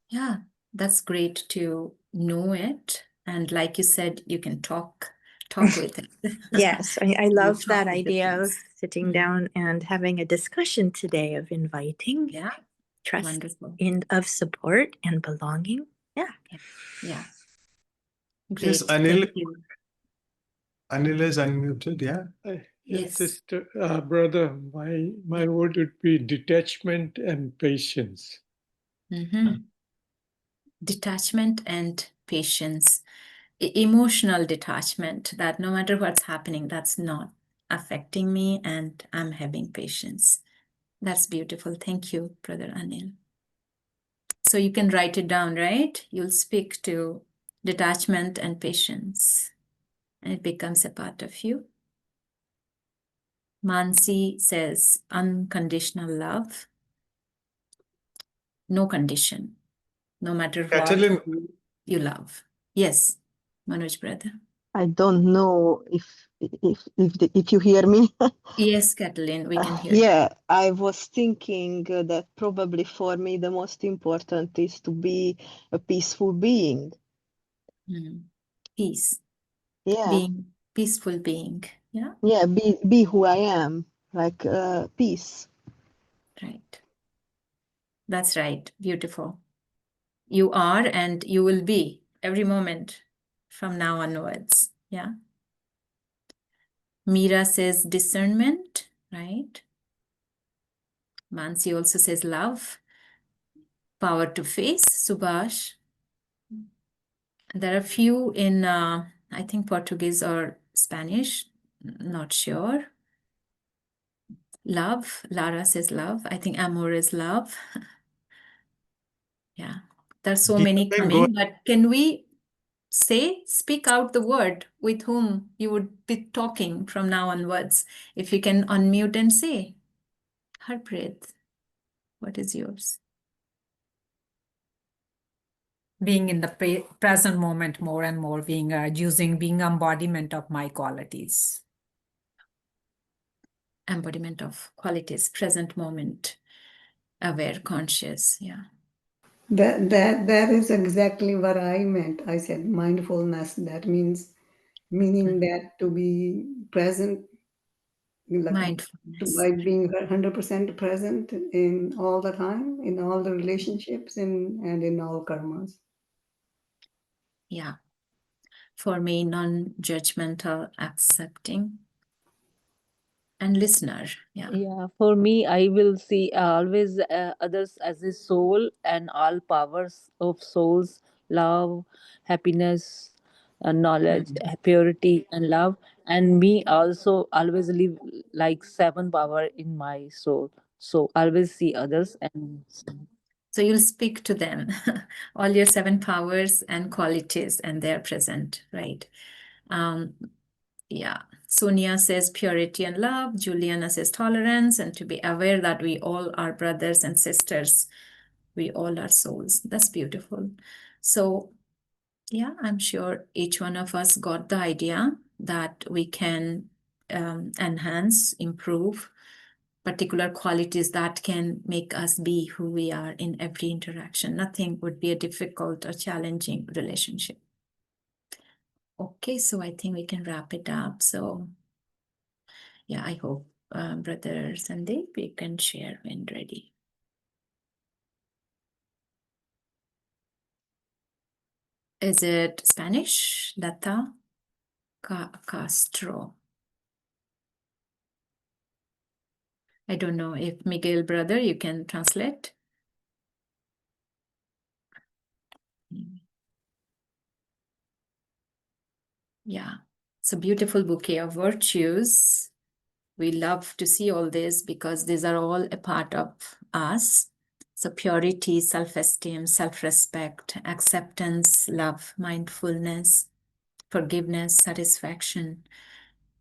Yeah, that's great to know it. And like you said, you can talk with it. Yes, I You love talk that with the idea of things. sitting Mhm. down and having a discussion today of inviting Yeah, trust wonderful. and of support and belonging. Yeah. Yeah. Yes, Great. Thank you. Anil is unmuted. Yeah. Yes. Sister, brother, my word would be detachment and patience. Detachment and patience. Emotional detachment, that no matter what's happening, that's not affecting me and I'm having patience. That's beautiful. Thank you, Brother Anil. So you can write it down, right? You'll speak to detachment and patience, and it becomes a part of you. Mansi says unconditional love, no condition, no matter what Catalin, you love. Yes, Manoj brother. I don't know if you hear me. Yes, Catalin, we can hear you. Yeah, I was thinking that probably for me the most important is to be a peaceful being. Peace. Yeah, Being peaceful being. Yeah. yeah, be who I am, like peace. Right. That's right. Beautiful. You are and you will be every moment from now onwards. Yeah. Meera says discernment, right? Mansi also says love, power to face, Subhash. There are few in, I think, Portuguese or Spanish, not sure. Love, Lara says love. I think amor is love. Yeah, there's so many coming, but can we speak out the word with whom you would be talking from now onwards? If you can unmute and say, Harpreet, what is yours? Being in the present moment more and more, being embodiment of my qualities. Embodiment of qualities, present moment, aware, conscious. Yeah. That is exactly what I meant. I said mindfulness. That meaning that to be present, like Mindfulness. by being 100% present in all the time, in all the relationships, and in all karmas. Yeah. For me, non-judgmental, accepting, and listener. Yeah. Yeah, for me, I will see always others as a soul and all powers of souls, love, happiness, knowledge, purity, and love. And me also always live like seven power in my soul. So always see others and So you'll speak to them, all your seven powers and qualities, and they're present, right? Yeah. Sonia says purity and love. Juliana says tolerance, and to be aware that we all are brothers and sisters. We all are souls. That's beautiful. So, yeah, I'm sure each one of us got the idea that we can enhance, improve particular qualities that can make us be who we are in every interaction. Nothing would be a difficult or challenging relationship. Okay, so I think we can wrap it up. So, yeah, I hope Brother Sandeep, you can share when ready. Is it Spanish? Lata Castro. I don't know if Miguel, brother, you can translate. Yeah, it's a beautiful bouquet of virtues. We love to see all this because these are all a part of us. So purity, self-esteem, self-respect, acceptance, love, mindfulness, forgiveness, satisfaction,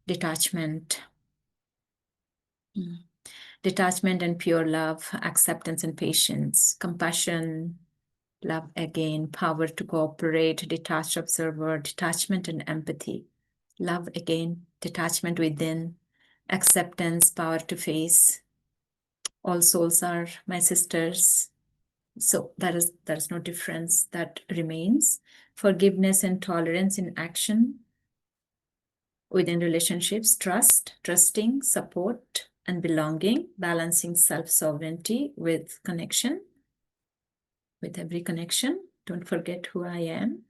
detachment. Detachment and pure love, acceptance and patience, compassion, love again, power to cooperate, detached observer, detachment and empathy, love again, detachment within, acceptance, power to face. All souls are my sisters. So there's no difference that remains. Forgiveness and tolerance in action within relationships, trusting, support, and belonging, balancing self-sovereignty with connection, with every connection. Don't forget who I am.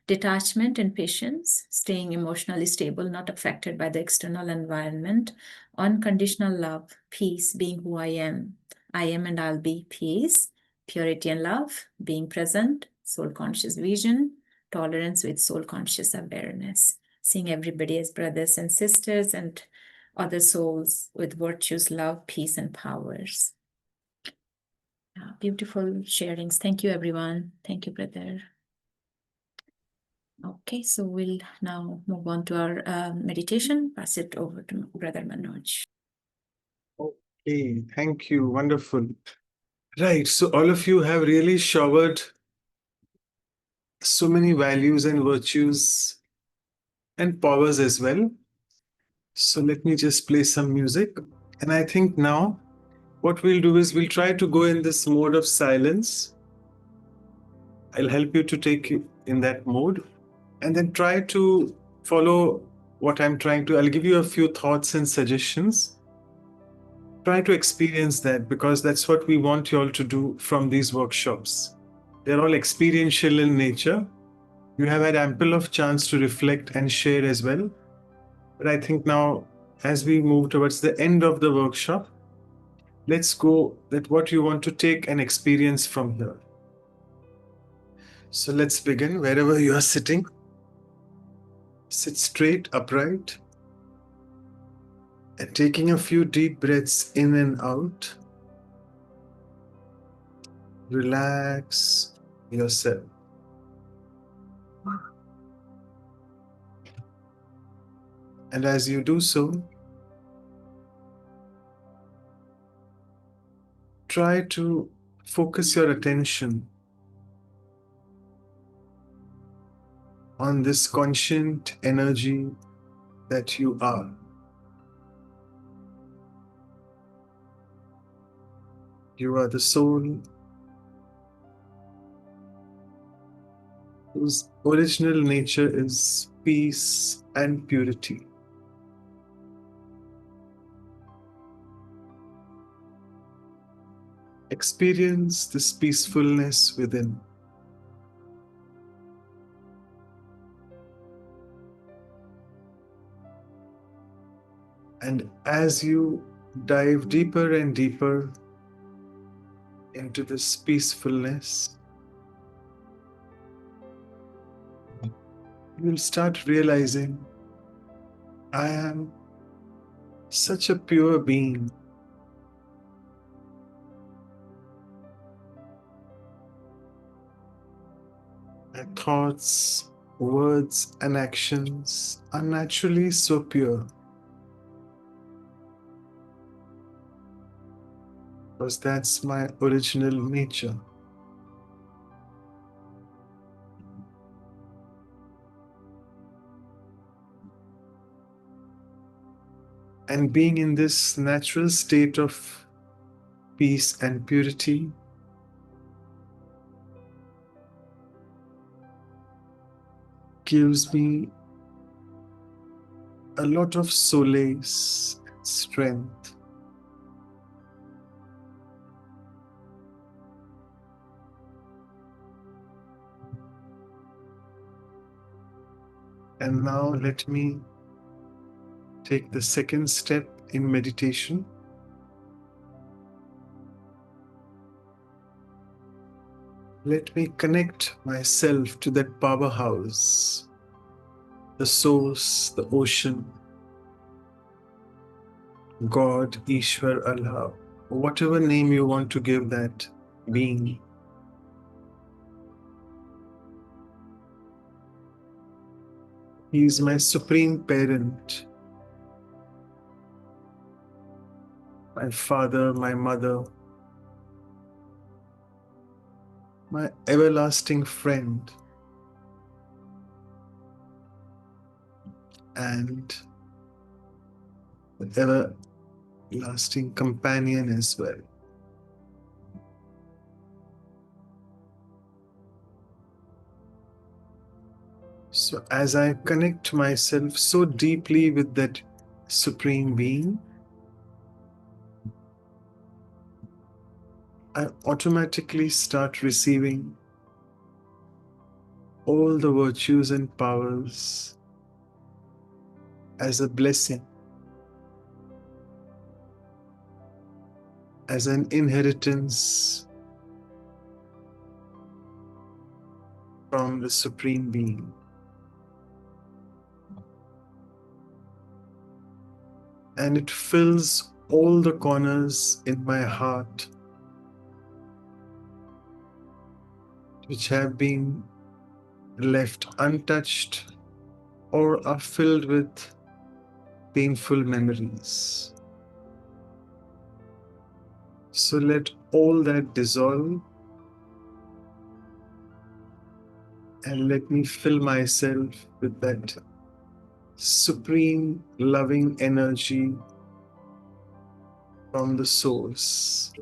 Detachment and patience, staying emotionally stable, not affected by the external environment. Unconditional love, peace, being who I am and I'll be, peace. Purity and love, being present, soul conscious vision. Tolerance with soul conscious awareness, seeing everybody as brothers and sisters and other souls with virtues, love, peace, and powers. Beautiful sharings. Thank you, everyone. Thank you, brother. Okay, so we'll now move on to our meditation. Pass it over to Brother Manoj. Okay, thank you. Wonderful. Right, so all of you have really showered so many values and virtues and powers as well. So let me just play some music. And I think now what we'll do is we'll try to go in this mode of silence. I'll help you to take you in that mode and then try to follow what I'm trying to. I'll give you a few thoughts and suggestions. Try to experience that because that's what we want you all to do from these workshops. They're all experiential in nature. You have had ample of chance to reflect and share as well. But I think now, as we move towards the end of the workshop, let's go at what you want to take and experience from here. So let's begin wherever you are sitting. Sit straight, upright, and taking a few deep breaths in and out. Relax yourself. And as you do so, try to focus your attention on this conscient energy that you are. You are the soul whose original nature is peace and purity. Experience this peacefulness within. And as you dive deeper and deeper into this peacefulness, you will start realizing, I am such a pure being. My thoughts, words, and actions are naturally so pure. Because that's my original nature. And being in this natural state of peace and purity, gives me a lot of solace and strength. And now let me take the second step in meditation. Let me connect myself to that powerhouse, the source, the ocean, God, Ishwar, Allah, whatever name you want to give that being. He is my supreme parent, my father, my mother, my everlasting friend, and the everlasting companion as well. So as I connect myself so deeply with that supreme being, I automatically start receiving all the virtues and powers as a blessing, as an inheritance from the supreme being. And it fills all the corners in my heart which have been left untouched or are filled with painful memories. So let all that dissolve and let me fill myself with that supreme loving energy from the source.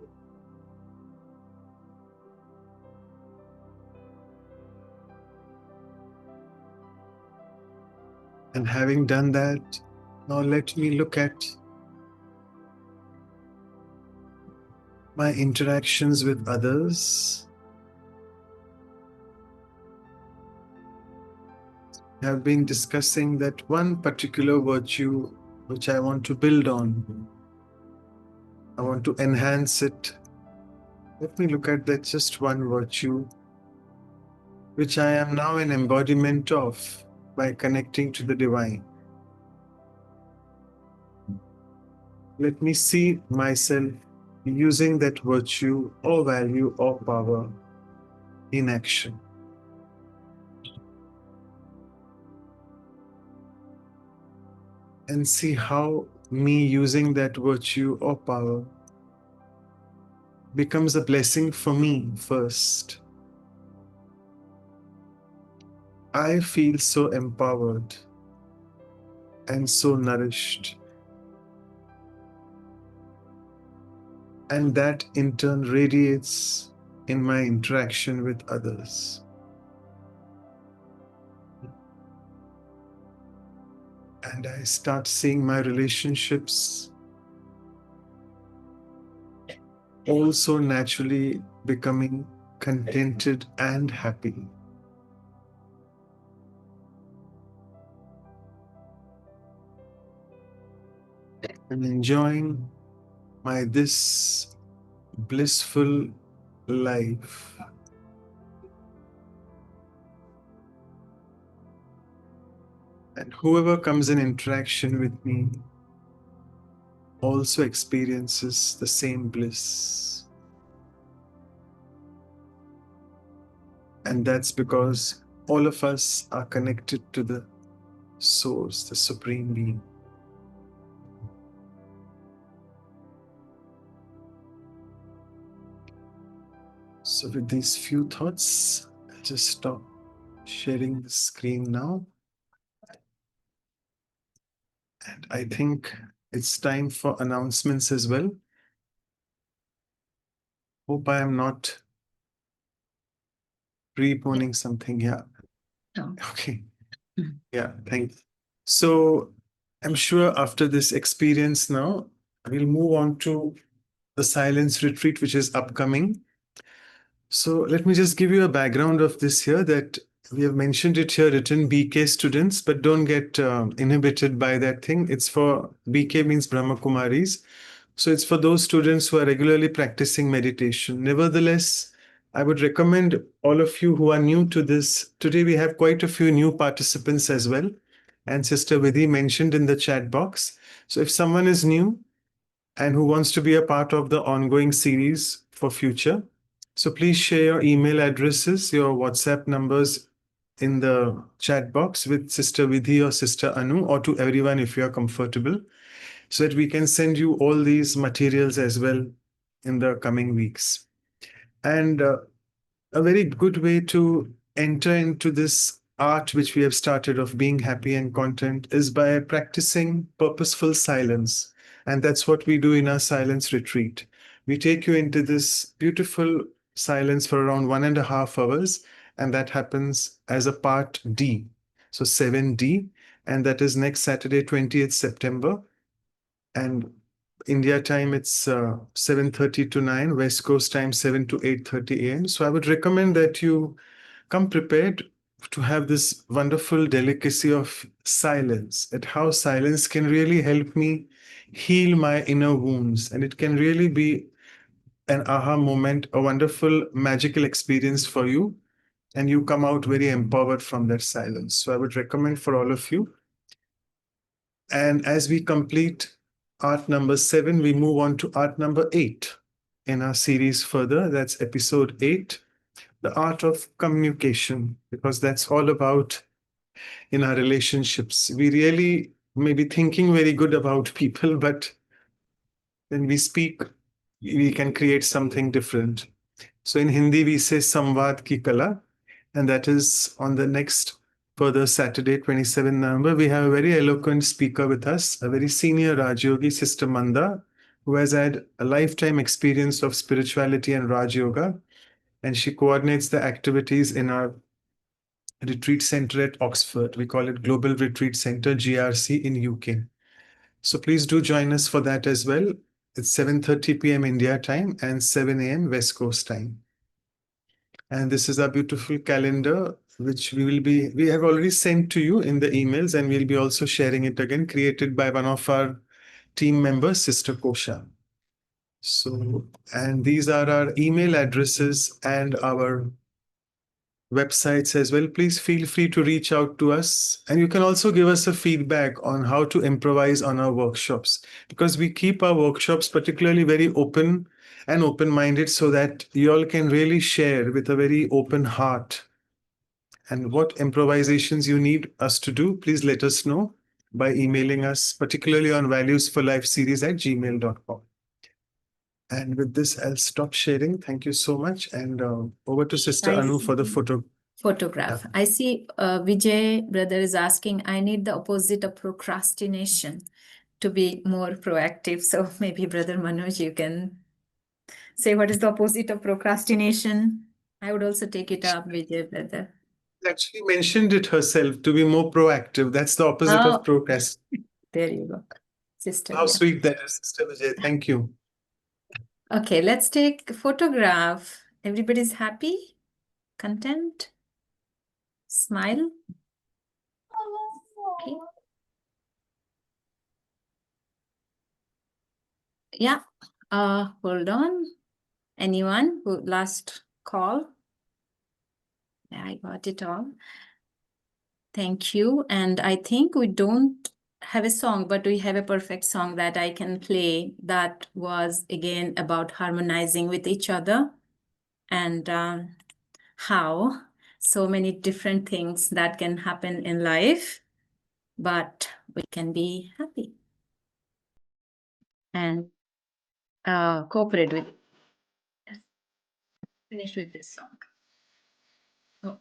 And having done that, now let me look at my interactions with others. I have been discussing that one particular virtue which I want to build on. I want to enhance it. Let me look at that just one virtue which I am now an embodiment of by connecting to the divine. Let me see myself using that virtue or value or power in action. And see how me using that virtue or power becomes a blessing for me first. I feel so empowered and so nourished. And that in turn radiates in my interaction with others. And I start seeing my relationships also naturally becoming contented and happy. And enjoying this blissful life. And whoever comes in interaction with me also experiences the same bliss. And that's because all of us are connected to the source, the supreme being. So with these few thoughts, I'll just stop sharing the screen now. And I think it's time for announcements as well. Hope I am not preponing something here. No. Okay. Yeah, thanks. So I'm sure after this experience now, we'll move on to the silence retreat, which is upcoming. So let me just give you a background of this here, that we have mentioned it here written BK students, but don't get inhibited by that thing. It's for BK means Brahma Kumaris. So it's for those students who are regularly practicing meditation. Nevertheless, I would recommend all of you who are new to this. Today we have quite a few new participants as well. And Sister Vidhi mentioned in the chat box. So if someone is new and who wants to be a part of the ongoing series for future, So please share your email addresses, your WhatsApp numbers in the chat box with Sister Vidhi or Sister Anu, or to everyone if you are comfortable, so that we can send you all these materials as well in the coming weeks. And a very good way to enter into this art which we have started of being happy and content is by practicing purposeful silence. And that's what we do in our silence retreat. We take you into this beautiful silence for around 1.5 hours, and that happens as a part D. So 7D, and that is next Saturday, 20th September. And India time, it's 7:30 to 9, West Coast time, 7 to 8:30 a.m. So I would recommend that you come prepared to have this wonderful delicacy of silence, at how silence can really help me heal my inner wounds. And it can really be an aha moment, a wonderful magical experience for you. And you come out very empowered from that silence. So I would recommend for all of you. And as we complete art number 7, we move on to art number 8 in our series further. That's episode 8, the art of communication, because that's all about in our relationships. We really may be thinking very good about people, but when we speak, we can create something different. So in Hindi, we say Samvad ki kala, and that is on the next further Saturday, 27 November. We have a very eloquent speaker with us, a very senior Raj Yogi, Sister Manda, who has had a lifetime experience of spirituality and Raj Yoga, and she coordinates the activities in our retreat center at Oxford. We call it Global Retreat Center, GRC, in UK. So please do join us for that as well. It's 7:30 p.m. India time and 7 a.m. West Coast time. And this is our beautiful calendar, which we have already sent to you in the emails, and we'll be also sharing it again, created by one of our team members, Sister Kosha. So, and these are our email addresses and our websites as well. Please feel free to reach out to us. And you can also give us a feedback on how to improvise on our workshops, because we keep our workshops particularly very open and open-minded, so that you all can really share with a very open heart. And what improvisations you need us to do, please let us know by emailing us, particularly on valuesforlifeseries@gmail.com. And with this, I'll stop sharing. Thank you so much. And over to Sister Anu for the photograph. I see Vijay brother is asking, I need the opposite of procrastination to be more proactive. So maybe Brother Manoj, you can say what is the opposite of procrastination. I would also take it up, Vijay brother. Actually mentioned it herself, to be more proactive. That's the opposite of procrastination. There you go. Sister. How sweet that is, Sister Vijay. Thank you. Okay, let's take a photograph. Everybody's happy? Content? Smile? Okay. Yeah. Hold on. Anyone who last call? Yeah, I got it all. Thank you. And I think we don't have a song, but we have a perfect song that I can play that was again about harmonizing with each other, and how so many different things that can happen in life, but we can be happy and cooperate with it. Yes. Finish with this song. Oh.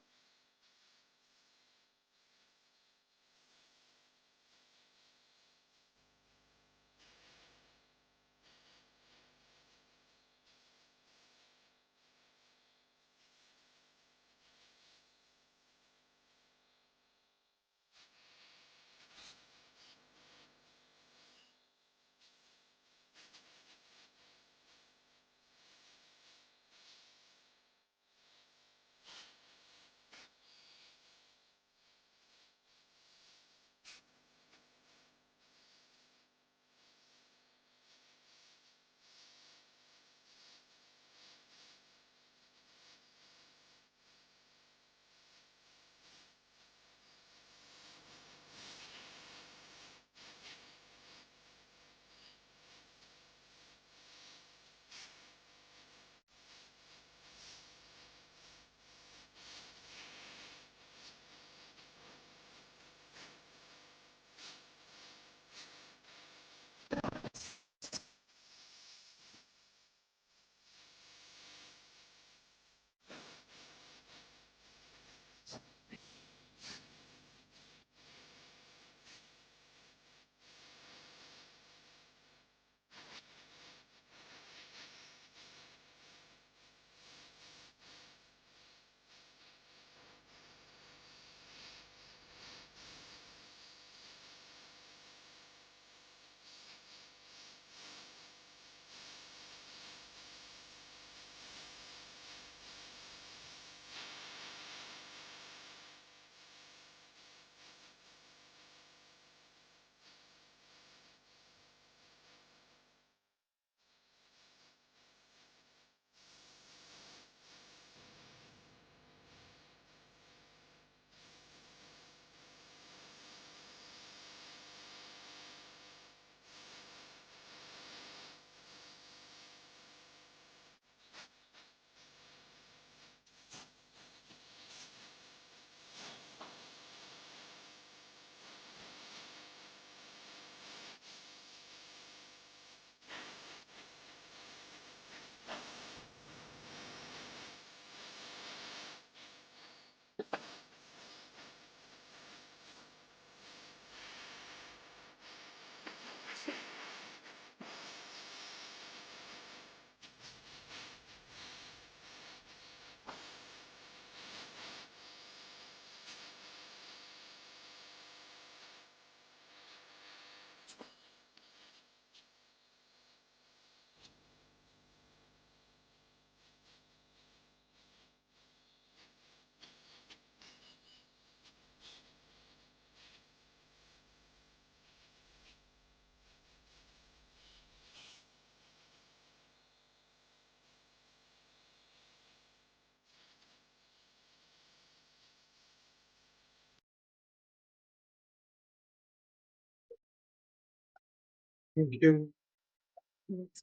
Thank you.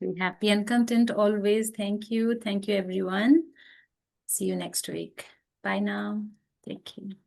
Be happy and content always. Thank you. Thank you, everyone. See you next week. Bye now. Take care.